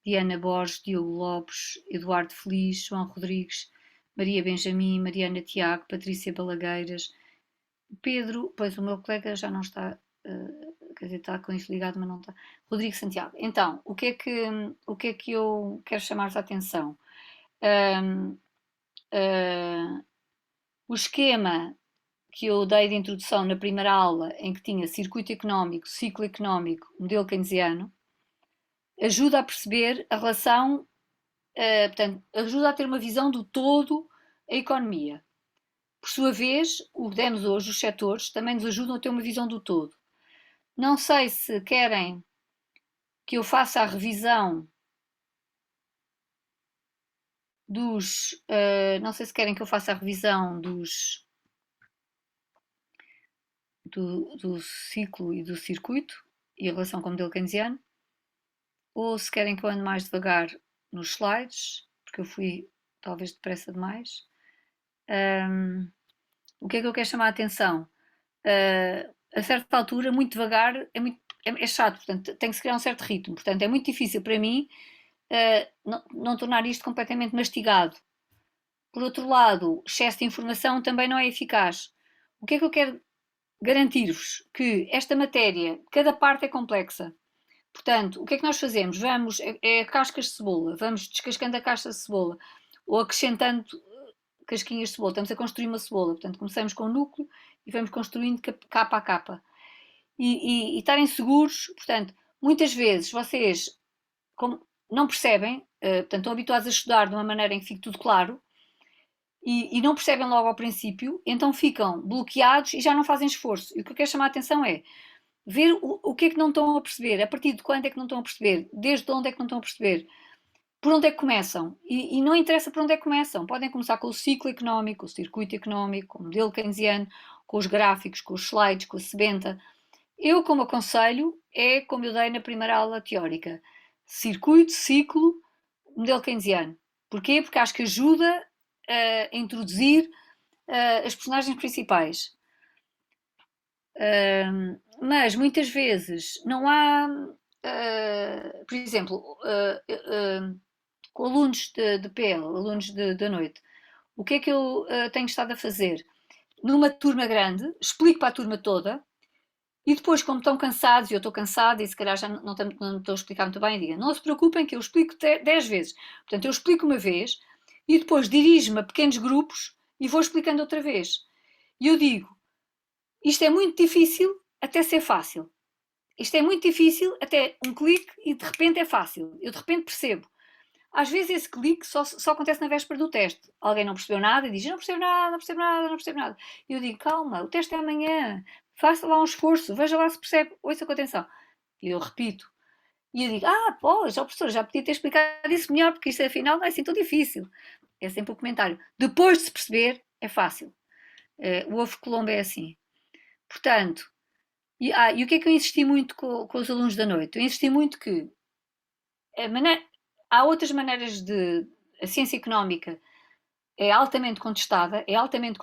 Diana Borges, Diogo Lopes, Eduardo Feliz, João Rodrigues, Maria Benjamin, Mariana Tiago, Patrícia Balagueiras, Pedro, pois o meu colega já não está, quer dizer, está com isso ligado, mas não está. Rodrigo Santiago. Então, o que é que eu quero chamar a atenção? O esquema que eu dei de introdução na primeira aula, em que tinha circuito económico, ciclo económico, modelo keynesiano, ajuda a perceber a relação, portanto, ajuda a ter uma visão do todo a economia. Por sua vez, o que demos hoje, os setores, também nos ajudam a ter uma visão do todo. Não sei se querem que eu faça a revisão dos. Não sei se querem que eu faça a revisão do ciclo e do circuito e a relação com o modelo keynesiano, ou se querem que eu ande mais devagar nos slides, porque eu fui talvez depressa demais. O que é que eu quero chamar a atenção? A certa altura, muito devagar, é chato, portanto, tem que se criar um certo ritmo. Portanto, é muito difícil para mim não tornar isto completamente mastigado. Por outro lado, excesso de informação também não é eficaz. O que é que eu quero garantir-vos? Que esta matéria, cada parte é complexa. Portanto, o que é que nós fazemos? Vamos, cascas de cebola, vamos descascando a casca de cebola ou acrescentando casquinhas de cebola. Estamos a construir uma cebola. Portanto, começamos com o núcleo e vamos construindo capa a capa. E estarem seguros, portanto, muitas vezes vocês não percebem, portanto, estão habituados a estudar de uma maneira em que fique tudo claro e não percebem logo ao princípio, então ficam bloqueados e já não fazem esforço. E o que eu quero chamar a atenção é ver o que é que não estão a perceber, a partir de quando é que não estão a perceber, desde onde é que não estão a perceber. por onde é que começam? E não interessa por onde é que começam. Podem começar com o ciclo económico, o circuito económico, o modelo keynesiano, com os gráficos, com os slides, com a sebenta. Eu, como aconselho, é como eu dei na primeira aula teórica. Circuito, ciclo, modelo keynesiano. Porquê? Porque acho que ajuda a introduzir as personagens principais. Mas muitas vezes não há, por exemplo, com alunos de PL, alunos da noite, o que é que eu tenho estado a fazer? Numa turma grande, explico para a turma toda e depois, como estão cansados, e eu estou cansada e se calhar já não estou a explicar muito bem, diga, não se preocupem que eu explico 10 vezes. Portanto, eu explico uma vez e depois dirijo-me a pequenos grupos e vou explicando outra vez. E eu digo, isto é muito difícil até ser fácil. Isto é muito difícil até um clique e de repente é fácil. Eu de repente percebo. Às vezes esse clique só acontece na véspera do teste. Alguém não percebeu nada e diz, não percebo nada, não percebo nada, não percebo nada. E eu digo, calma, o teste é amanhã. Faça lá um esforço, veja lá se percebe. Ouça com atenção. E eu repito. E eu digo, pois, professor, já podia ter explicado isso melhor, porque isto afinal não é assim tão difícil. É sempre o comentário. Depois de se perceber, é fácil. O ovo Colombo é assim. Portanto, e o que é que eu insisti muito com os alunos da noite? Eu insisti muito que há outras maneiras de... A ciência económica é altamente contestada, é altamente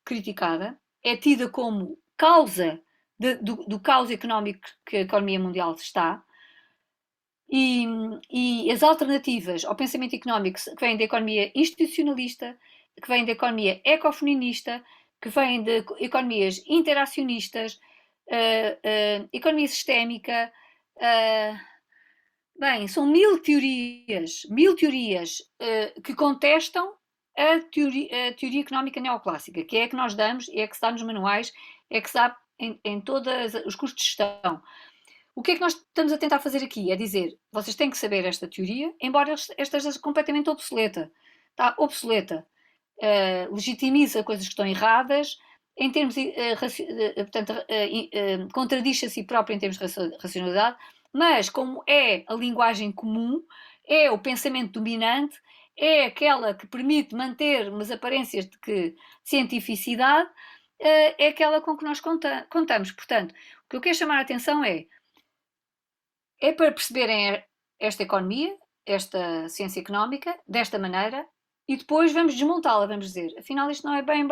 criticada, é tida como causa do caos económico que a economia mundial está, e as alternativas ao pensamento económico que vêm da economia institucionalista, que vêm da economia ecofeminista, que vêm de economias interacionistas, economia sistémica, bem, são mil teorias que contestam a teoria económica neoclássica, que é a que nós damos, é a que se dá nos manuais, é a que se dá em todos os cursos de gestão. O que é que nós estamos a tentar fazer aqui? É dizer, vocês têm que saber esta teoria, embora esta esteja completamente obsoleta. Está obsoleta. Legitimiza coisas que estão erradas, em termos, portanto, contradiz-se a si própria em termos de racionalidade, mas como é a linguagem comum, é o pensamento dominante, é aquela que permite manter umas aparências de cientificidade, é aquela com que nós contamos. Portanto, o que eu quero chamar a atenção é para perceberem esta economia, esta ciência económica, desta maneira, e depois vamos desmontá-la, vamos dizer, afinal isto não é bem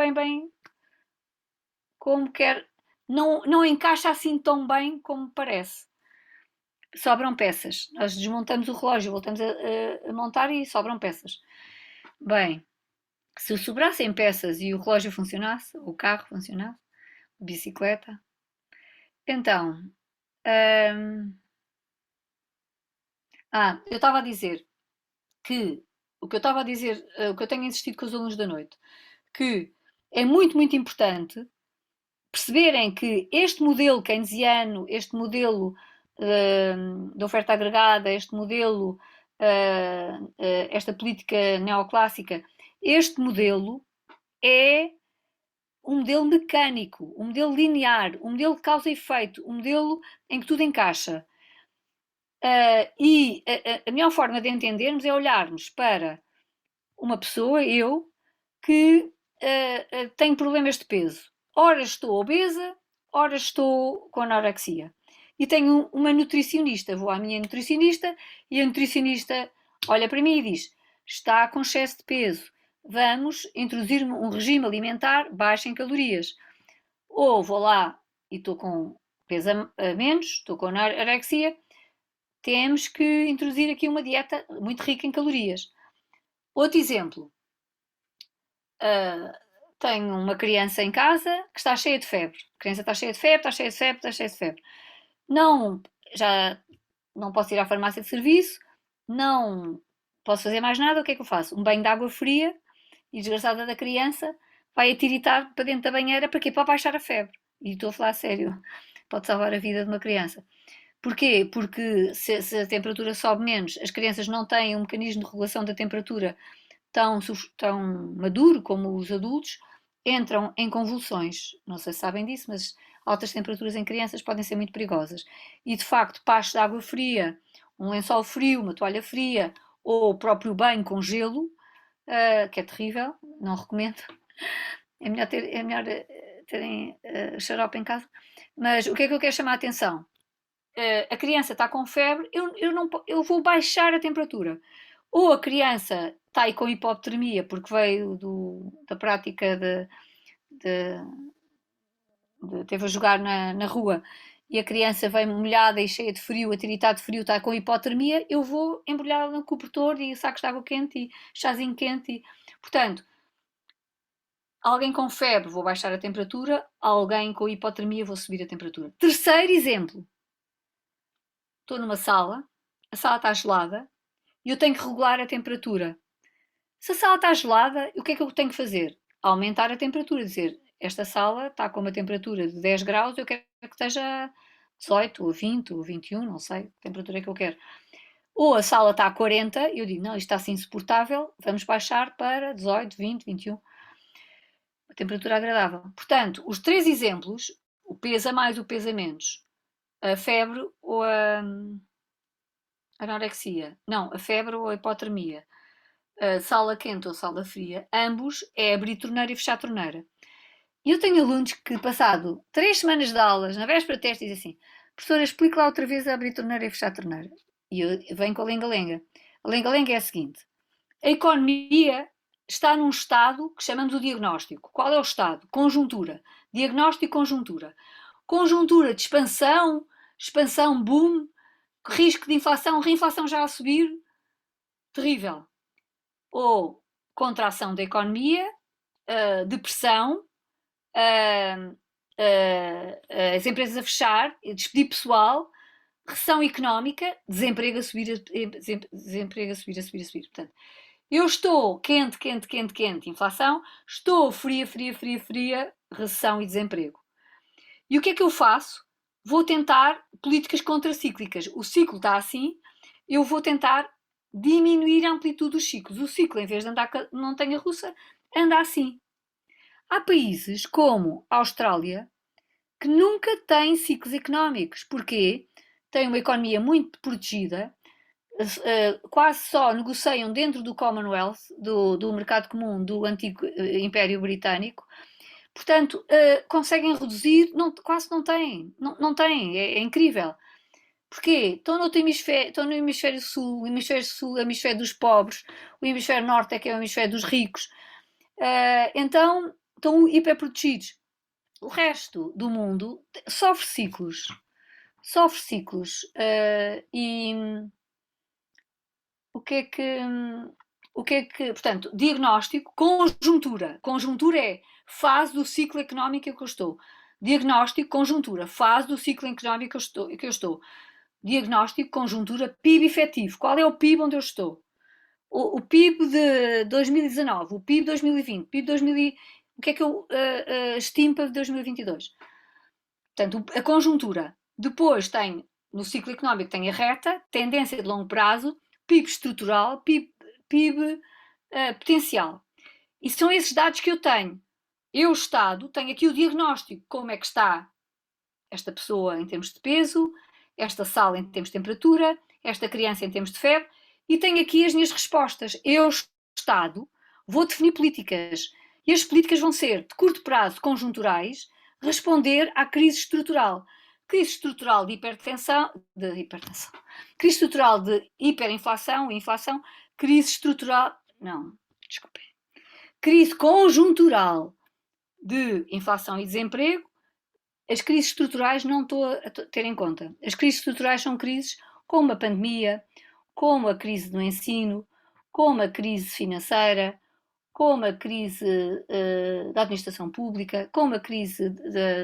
como quer, não encaixa assim tão bem como parece. Sobram peças. Nós desmontamos o relógio, voltamos a montar e sobram peças. Bem, se sobrassem peças e o relógio funcionasse, o carro funcionasse, a bicicleta, então... eu estava a dizer que o que eu tenho insistido com os alunos da noite, que é muito, muito importante perceberem que este modelo keynesiano, este modelo de oferta agregada, este modelo, esta política neoclássica, este modelo é um modelo mecânico, um modelo linear, um modelo de causa e efeito, um modelo em que tudo encaixa. E a melhor forma de entendermos é olharmos para uma pessoa, eu, que tenho problemas de peso. Ora estou obesa, ora estou com anorexia. E tenho uma nutricionista, vou à minha nutricionista e a nutricionista olha para mim e diz, está com excesso de peso, vamos introduzir um regime alimentar baixo em calorias. Ou vou lá e estou com peso a menos, estou com anorexia, temos que introduzir aqui uma dieta muito rica em calorias. Outro exemplo, tenho uma criança em casa que está cheia de febre. A criança está cheia de febre, está cheia de febre, está cheia de febre. Já não posso ir à farmácia de serviço, não posso fazer mais nada, o que é que eu faço? Um banho de água fria e desgraçada da criança vai a tiritar para dentro da banheira para quê? Para baixar a febre. E estou a falar a sério, pode salvar a vida de uma criança. Porquê? Porque se a temperatura sobe menos, as crianças não têm um mecanismo de regulação da temperatura tão maduro como os adultos, entram em convulsões. Não sei se sabem disso, mas altas temperaturas em crianças podem ser muito perigosas. E de facto, pachos de água fria, um lençol frio, uma toalha fria, ou o próprio banho com gelo, que é terrível, não recomendo. É melhor terem xarope em casa. Mas o que é que eu quero chamar a atenção? A criança está com febre, eu vou baixar a temperatura. Ou a criança está aí com hipotermia, porque veio da prática teve a jogar na rua, e a criança vem molhada e cheia de frio, a tiritar de frio, está com hipotermia, eu vou embrulhá-la no cobertor e sacos de água quente e chazinho quente. Portanto, alguém com febre, vou baixar a temperatura, alguém com hipotermia, vou subir a temperatura. Terceiro exemplo. Estou numa sala, a sala está gelada e eu tenho que regular a temperatura. Se a sala está gelada, o que é que eu tenho que fazer? Aumentar a temperatura, dizer, esta sala está com uma temperatura de 10 graus, eu quero que esteja 18 ou 20 ou 21, não sei que temperatura é que eu quero. Ou a sala está a 40, eu digo, não, isto está assim insuportável, vamos baixar para 18, 20, 21. A temperatura agradável. Portanto, os três exemplos, o peso a mais, o peso a menos, a febre ou a anorexia, não, a febre ou a hipotermia, a sala quente ou sala fria, ambos é abrir torneira e fechar torneira. E eu tenho alunos que, passado 3 semanas de aulas, na véspera de teste, dizem assim, professora, explique lá outra vez a abrir torneira e fechar torneira. E eu venho com a lenga-lenga. A lenga-lenga é a seguinte, a economia está num estado que chamamos o diagnóstico. Qual é o estado? Conjuntura. Diagnóstico, conjuntura. Conjuntura de expansão, expansão, boom, risco de inflação, reinflação já a subir, terrível. Ou contração da economia, depressão, as empresas a fechar, despedir pessoal, recessão económica, desemprego a subir, desemprego a subir, a subir, a subir. Portanto, eu estou quente, quente, quente, quente, inflação, estou fria, fria, fria, fria, recessão e desemprego. E o que é que eu faço? Vou tentar políticas contracíclicas. O ciclo está assim, eu vou tentar diminuir a amplitude dos ciclos. O ciclo, em vez de andar com a montanha-russa, anda assim. Há países como a Austrália que nunca têm ciclos económicos. Porquê? Têm uma economia muito protegida, quase só negociam dentro do Commonwealth, do mercado comum do antigo Império Britânico. Portanto, conseguem reduzir, quase não têm, não têm, é incrível. Porquê? Estão no hemisfério sul, o hemisfério dos pobres, o hemisfério norte é que é o hemisfério dos ricos. Então, estão hiperprotegidos. O resto do mundo sofre ciclos. E o que é que, portanto, diagnóstico, conjuntura. Conjuntura é fase do ciclo económico em que eu estou. Diagnóstico, conjuntura, fase do ciclo económico que eu estou. Diagnóstico, conjuntura, PIB efetivo. Qual é o PIB onde eu estou? O PIB de 2019, o PIB de 2020, o PIB de 2000, o que é que eu estimo para 2022? Portanto, a conjuntura. Depois tem, no ciclo económico, tem a reta, tendência de longo prazo, PIB estrutural, PIB potencial. E são esses dados que eu tenho. Eu, Estado, tenho aqui o diagnóstico, como é que está esta pessoa em termos de peso, esta sala em termos de temperatura, esta criança em termos de febre, e tenho aqui as minhas respostas. Eu, Estado, vou definir políticas. E as políticas vão ser, de curto prazo, conjunturais, responder à crise estrutural. Crise estrutural de hipertensão, crise estrutural de hiperinflação e inflação, crise estrutural, crise conjuntural de inflação e desemprego. As crises estruturais não estou a ter em conta. As crises estruturais são crises como a pandemia, como a crise do ensino, como a crise financeira, como a crise da administração pública, como a crise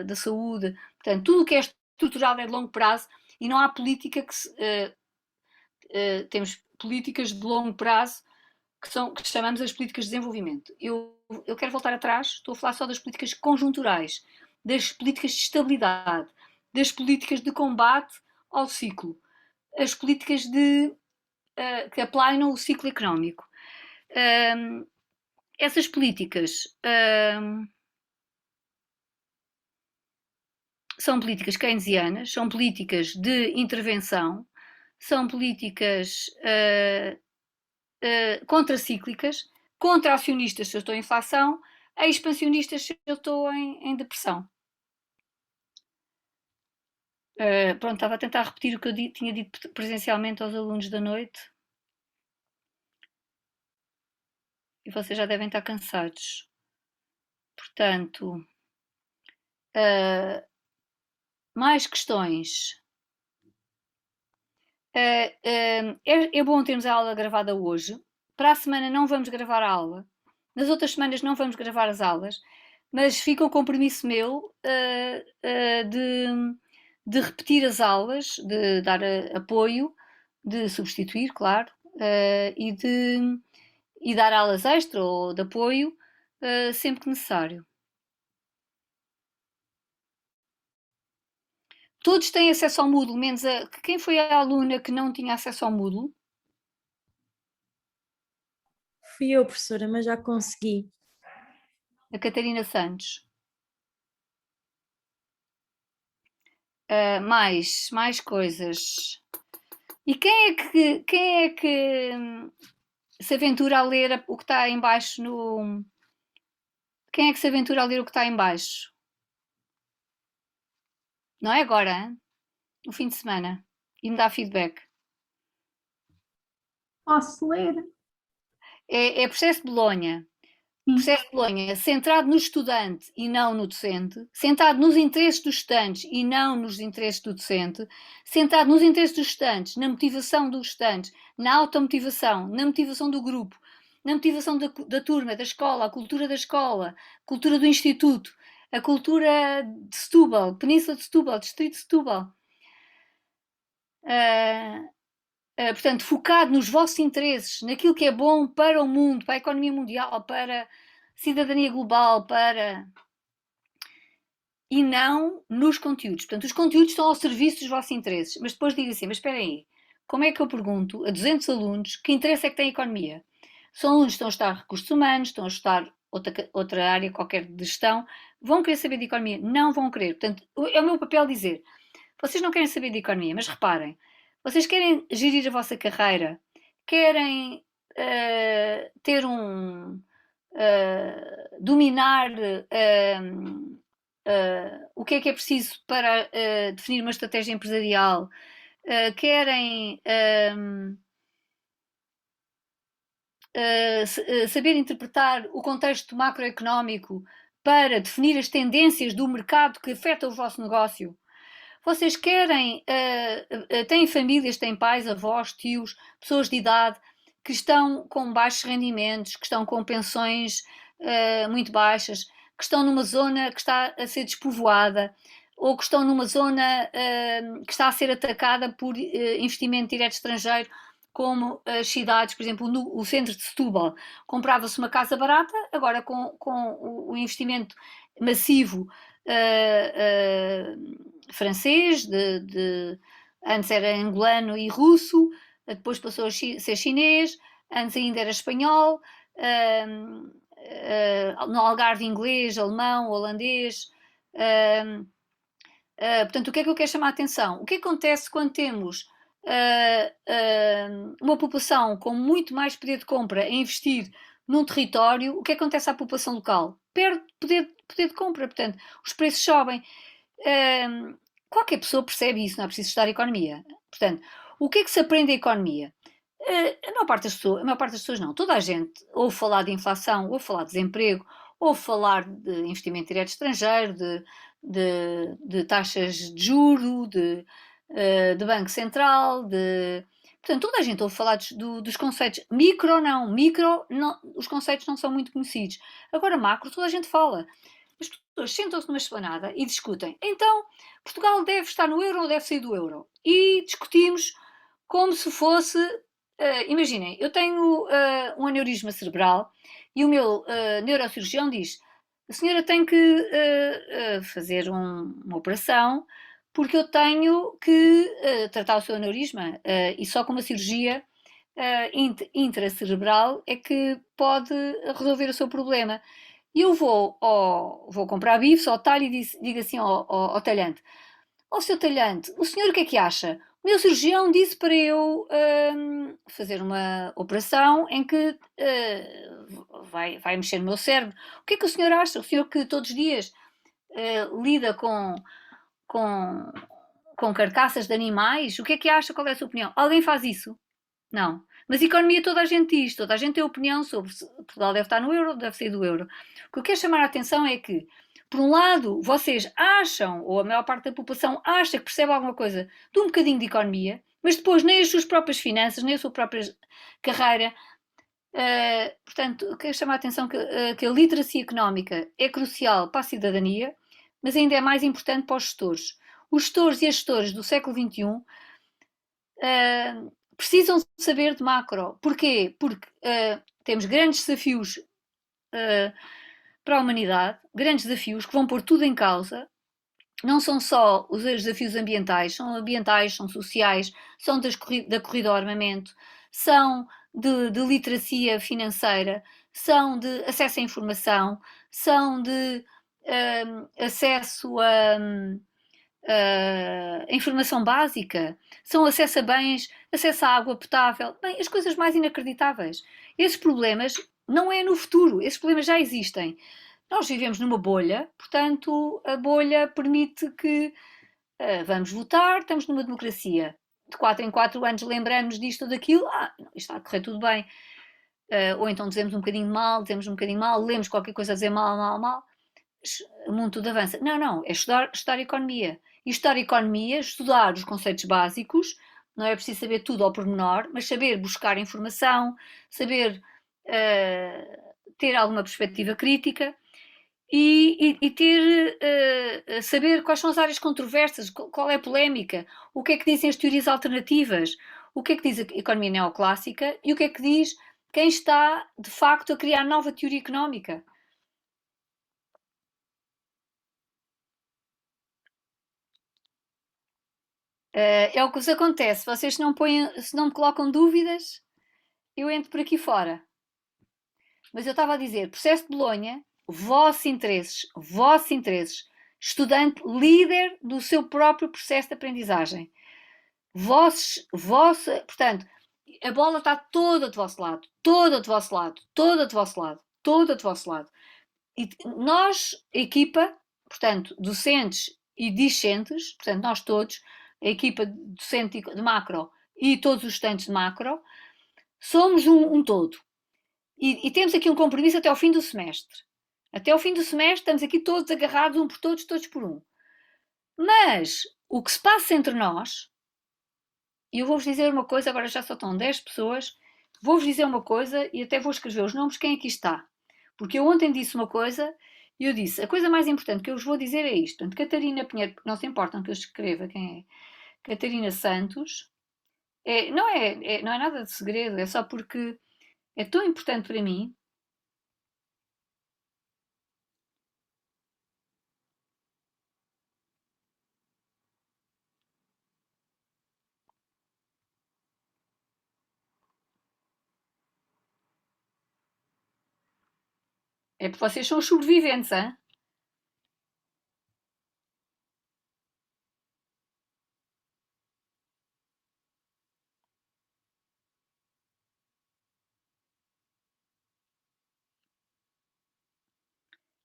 da saúde. Portanto, tudo o que é estrutural é de longo prazo e não há política temos políticas de longo prazo que chamamos as políticas de desenvolvimento. Eu quero voltar atrás, estou a falar só das políticas conjunturais, das políticas de estabilidade, das políticas de combate ao ciclo, as políticas que aplanam o ciclo económico. Essas políticas são políticas keynesianas, são políticas de intervenção, são políticas contracíclicas, contra-acionistas se eu estou em inflação, expansionistas se eu estou em depressão. Pronto, estava a tentar repetir o que eu tinha dito presencialmente aos alunos da noite. E vocês já devem estar cansados. Portanto, mais questões. É bom termos a aula gravada hoje. Para a semana não vamos gravar a aula. Nas outras semanas não vamos gravar as aulas. Mas fica o compromisso meu de repetir as aulas, de dar apoio, de substituir, claro, e dar aulas extra ou de apoio sempre que necessário. Todos têm acesso ao Moodle, menos quem foi a aluna que não tinha acesso ao Moodle? Fui eu, professora, mas já consegui. A Catarina Santos. Mais coisas. E quem é que se aventura a ler o que está em baixo no... Quem é que se aventura a ler o que está em baixo? Não é agora, hein? No fim de semana. E me dá feedback. Posso ler? É processo de Bolonha. Processo de Bolonha centrado no estudante e não no docente, centrado nos interesses dos estudantes e não nos interesses do docente, centrado nos interesses dos estudantes, na motivação dos estudantes, na automotivação, na motivação do grupo, na motivação da turma, da escola, a cultura do instituto, a cultura de Setúbal, Península de Setúbal, Distrito de Setúbal. Portanto, focado nos vossos interesses, naquilo que é bom para o mundo, para a economia mundial, para a cidadania global, e não nos conteúdos. Portanto, os conteúdos estão ao serviço dos vossos interesses. Mas depois digo assim, mas espera aí, como é que eu pergunto a 200 alunos que interesse é que tem a economia? São alunos que estão a estudar recursos humanos, estão a estudar outra área qualquer de gestão, vão querer saber de economia? Não vão querer. Portanto, é o meu papel dizer, vocês não querem saber de economia, mas reparem, vocês querem gerir a vossa carreira, querem ter dominar o que é preciso para definir uma estratégia empresarial, querem saber interpretar o contexto macroeconómico para definir as tendências do mercado que afetam o vosso negócio. Vocês querem, têm famílias, têm pais, avós, tios, pessoas de idade que estão com baixos rendimentos, que estão com pensões muito baixas, que estão numa zona que está a ser despovoada ou que estão numa zona que está a ser atacada por investimento direto estrangeiro, como as cidades, por exemplo, o centro de Setúbal. Comprava-se uma casa barata, agora com o investimento massivo francês, antes era angolano e russo, depois passou a ser chinês, antes ainda era espanhol, no Algarve inglês, alemão, holandês. Portanto, o que é que eu quero chamar a atenção? O que acontece quando temos uma população com muito mais poder de compra a investir num território? O que acontece à população local? Perde poder de compra, portanto, os preços sobem. Qualquer pessoa percebe isso, não é preciso estudar economia. Portanto, o que é que se aprende a economia? A maior parte das pessoas não, toda a gente ouve falar de inflação, ouve falar de desemprego, ouve falar de investimento direto estrangeiro, de taxas de juro, de Banco Central, portanto, toda a gente ouve falar dos conceitos. Micro, não, os conceitos não são muito conhecidos. Agora, macro, toda a gente fala. As pessoas sentam-se numa esplanada e discutem. Então, Portugal deve estar no euro ou deve sair do euro? E discutimos como se fosse... imaginem, eu tenho um aneurisma cerebral e o meu neurocirurgião diz: a senhora tem que fazer uma operação porque eu tenho que tratar o seu aneurisma e só com uma cirurgia intracerebral é que pode resolver o seu problema. E eu vou comprar bifes ao talho e digo assim ao talhante: ó seu talhante, o senhor o que é que acha? O meu cirurgião disse para eu fazer uma operação em que vai mexer no meu cérebro. O que é que o senhor acha? O senhor que todos os dias lida com, com carcaças de animais, o que é que acha? Qual é a sua opinião? Alguém faz isso? Não. Mas economia toda a gente diz, toda a gente tem opinião sobre se Portugal deve estar no euro, deve sair do euro. O que eu quero chamar a atenção é que, por um lado, vocês acham, ou a maior parte da população acha que percebe alguma coisa de um bocadinho de economia, mas depois nem as suas próprias finanças, nem a sua própria carreira. Portanto, eu quero chamar a atenção que a literacia económica é crucial para a cidadania, mas ainda é mais importante para os gestores. Os gestores e as gestoras do século XXI precisam saber de macro. Porquê? Porque temos grandes desafios para a humanidade, grandes desafios que vão pôr tudo em causa. Não são só os desafios ambientais, são sociais, são da corrida ao armamento, são de literacia financeira, são de acesso à informação, são de acesso a informação básica, são acesso a bens, acesso à água potável, bem, as coisas mais inacreditáveis. Esses problemas não é no futuro, esses problemas já existem. Nós vivemos numa bolha, portanto, a bolha permite que vamos votar, estamos numa democracia. De 4 em 4 anos lembramos disto ou daquilo, isto está a correr tudo bem. Ou então dizemos um bocadinho mal, lemos qualquer coisa a dizer mal. O mundo tudo avança. Não, é estudar economia. E estudar economia, estudar os conceitos básicos, não é preciso saber tudo ao pormenor, mas saber buscar informação, saber ter alguma perspectiva crítica e ter, saber quais são as áreas controversas, qual é a polémica, o que é que dizem as teorias alternativas, o que é que diz a economia neoclássica e o que é que diz quem está, de facto, a criar nova teoria económica. É o que vos acontece. Vocês se não me colocam dúvidas, eu entro por aqui fora. Mas eu estava a dizer, processo de Bolonha, vossos interesses, estudante líder do seu próprio processo de aprendizagem. Portanto, a bola está toda do vosso lado, toda do vosso lado. E nós, equipa, portanto, docentes e discentes, portanto, nós todos, a equipa docente de macro e todos os estudantes de macro, somos um todo. E temos aqui um compromisso até ao fim do semestre. Até ao fim do semestre estamos aqui todos agarrados, um por todos por um. Mas o que se passa entre nós, e eu vou-vos dizer uma coisa, agora já só estão 10 pessoas, vou-vos dizer uma coisa e até vou escrever os nomes de quem aqui está. Porque eu ontem disse uma coisa e eu disse, a coisa mais importante que eu vos vou dizer é isto. Portanto, Catarina Pinheiro, porque não se importam que eu escreva quem é, Catarina Santos, não é nada de segredo, é só porque é tão importante para mim. É porque vocês são os sobreviventes, hein?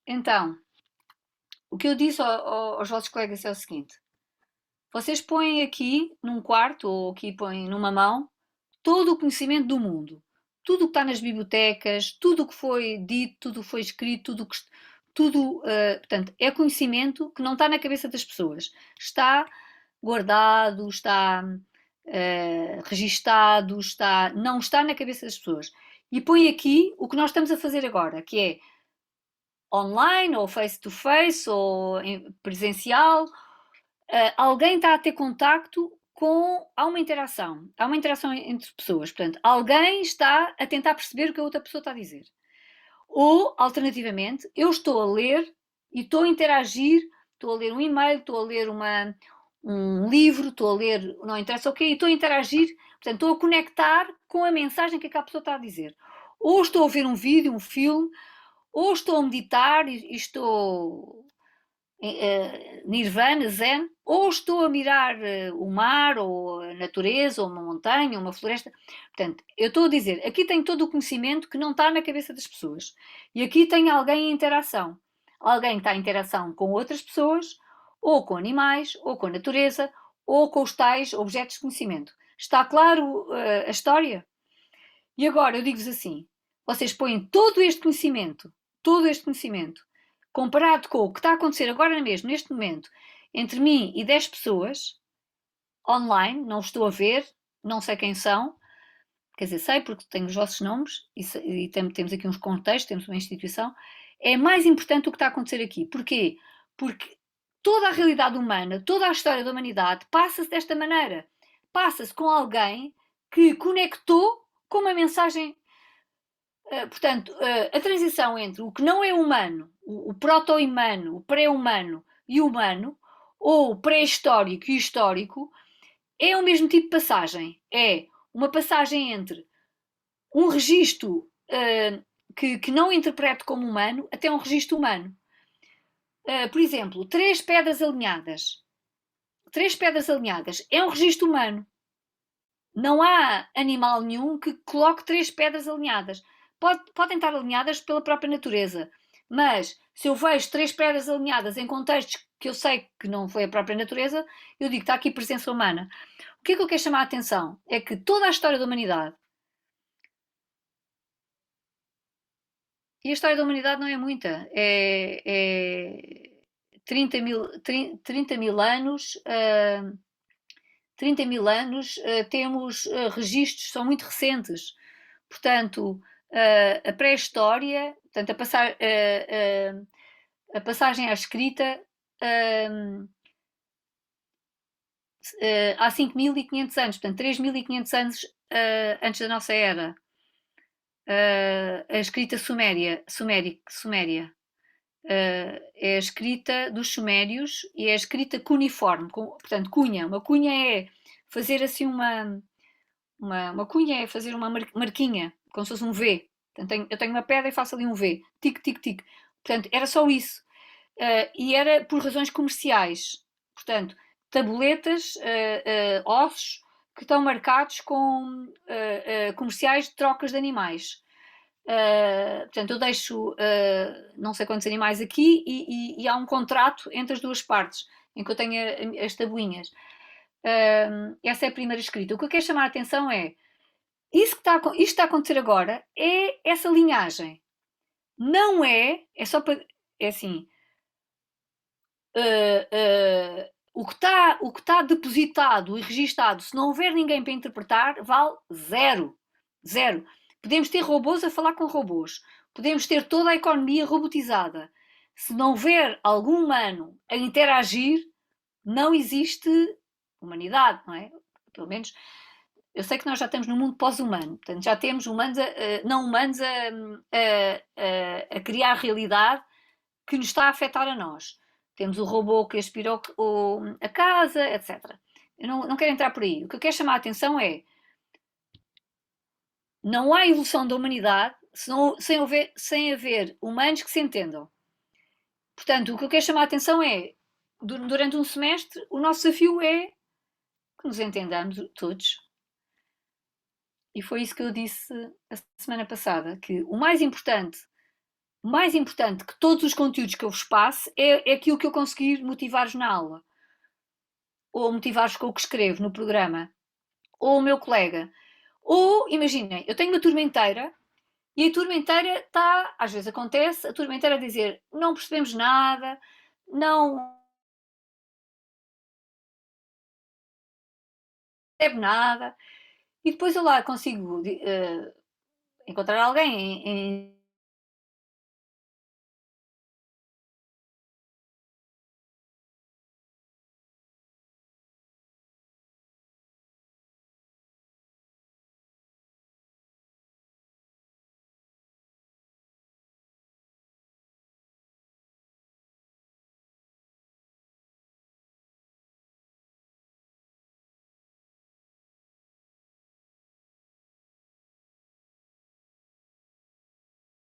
Então, o que eu disse aos vossos colegas é o seguinte: vocês põem aqui num quarto ou aqui põem numa mão todo o conhecimento do mundo, tudo o que está nas bibliotecas, tudo o que foi dito, tudo o que foi escrito, portanto, é conhecimento que não está na cabeça das pessoas, está guardado, está registado, não está na cabeça das pessoas. E põe aqui o que nós estamos a fazer agora, que é online, ou face-to-face, ou presencial, alguém está a ter contacto há uma interação entre pessoas, portanto, alguém está a tentar perceber o que a outra pessoa está a dizer. Ou, alternativamente, eu estou a ler e estou a interagir, estou a ler um e-mail, estou a ler um livro, estou a ler, não interessa o quê, e estou a interagir, portanto, estou a conectar com a mensagem que aquela pessoa está a dizer. Ou estou a ver um vídeo, um filme, ou estou a meditar e estou nirvana, zen, ou estou a mirar o mar, ou a natureza, ou uma montanha, ou uma floresta. Portanto, eu estou a dizer, aqui tem todo o conhecimento que não está na cabeça das pessoas. E aqui tem alguém em interação. Alguém que está em interação com outras pessoas, ou com animais, ou com a natureza, ou com os tais objetos de conhecimento. Está claro a história? E agora eu digo-vos assim, vocês põem todo este conhecimento, comparado com o que está a acontecer agora mesmo, neste momento, entre mim e 10 pessoas, online, não os estou a ver, não sei quem são, quer dizer, sei porque tenho os vossos nomes e temos aqui uns contextos, temos uma instituição, é mais importante o que está a acontecer aqui. Porquê? Porque toda a realidade humana, toda a história da humanidade passa-se desta maneira. Passa-se com alguém que conectou com uma mensagem. Portanto, a transição entre o que não é humano, o proto-humano, o pré-humano e o humano, ou o pré-histórico e o histórico, é o mesmo tipo de passagem. É uma passagem entre um registro que não interpreto como humano até um registro humano. Por exemplo, 3 pedras alinhadas. 3 pedras alinhadas é um registro humano. Não há animal nenhum que coloque 3 pedras alinhadas. Podem estar alinhadas pela própria natureza, mas se eu vejo 3 pedras alinhadas em contextos que eu sei que não foi a própria natureza, eu digo que está aqui presença humana. O que é que eu quero chamar a atenção? É que toda a história da humanidade, e a história da humanidade não é muita, é 30 mil anos, 30 mil anos, temos registros, são muito recentes. Portanto, a pré-história, portanto, a passagem à escrita há 5.500 anos, portanto, 3.500 anos antes da nossa era. A escrita suméria é a escrita dos sumérios e é a escrita cuneiforme, portanto, cunha. Uma cunha é fazer assim uma cunha é fazer uma marquinha, como se fosse um V. Portanto, eu tenho uma pedra e faço ali um V. Tic, tic, tic. Portanto, era só isso. E era por razões comerciais. Portanto, tabuletas, ossos que estão marcados com comerciais de trocas de animais. Portanto, eu deixo não sei quantos animais aqui e há um contrato entre as duas partes, em que eu tenho as tabuinhas. Essa é a primeira escrita. O que eu quero chamar a atenção é isto que está a acontecer agora é essa linhagem. Não é, é só para, é assim, o que está depositado e registado, se não houver ninguém para interpretar, vale zero. Zero. Podemos ter robôs a falar com robôs. Podemos ter toda a economia robotizada. Se não houver algum humano a interagir, não existe humanidade, não é? Pelo menos, eu sei que nós já estamos no mundo pós-humano. Portanto, já temos humanos não humanos a criar realidade que nos está a afetar a nós. Temos o robô que aspirou a casa, etc. Eu não quero entrar por aí. O que eu quero chamar a atenção é não há evolução da humanidade sem haver humanos que se entendam. Portanto, o que eu quero chamar a atenção é, durante um semestre, o nosso desafio é que nos entendamos todos. E foi isso que eu disse a semana passada, que o mais importante que todos os conteúdos que eu vos passe é aquilo que eu conseguir motivar-vos na aula. Ou motivar-vos com o que escrevo no programa. Ou o meu colega. Ou, imaginem, eu tenho uma turma inteira e a turma inteira está, às vezes acontece, a turma inteira a dizer não percebemos nada, não percebe nada. E depois eu lá consigo encontrar alguém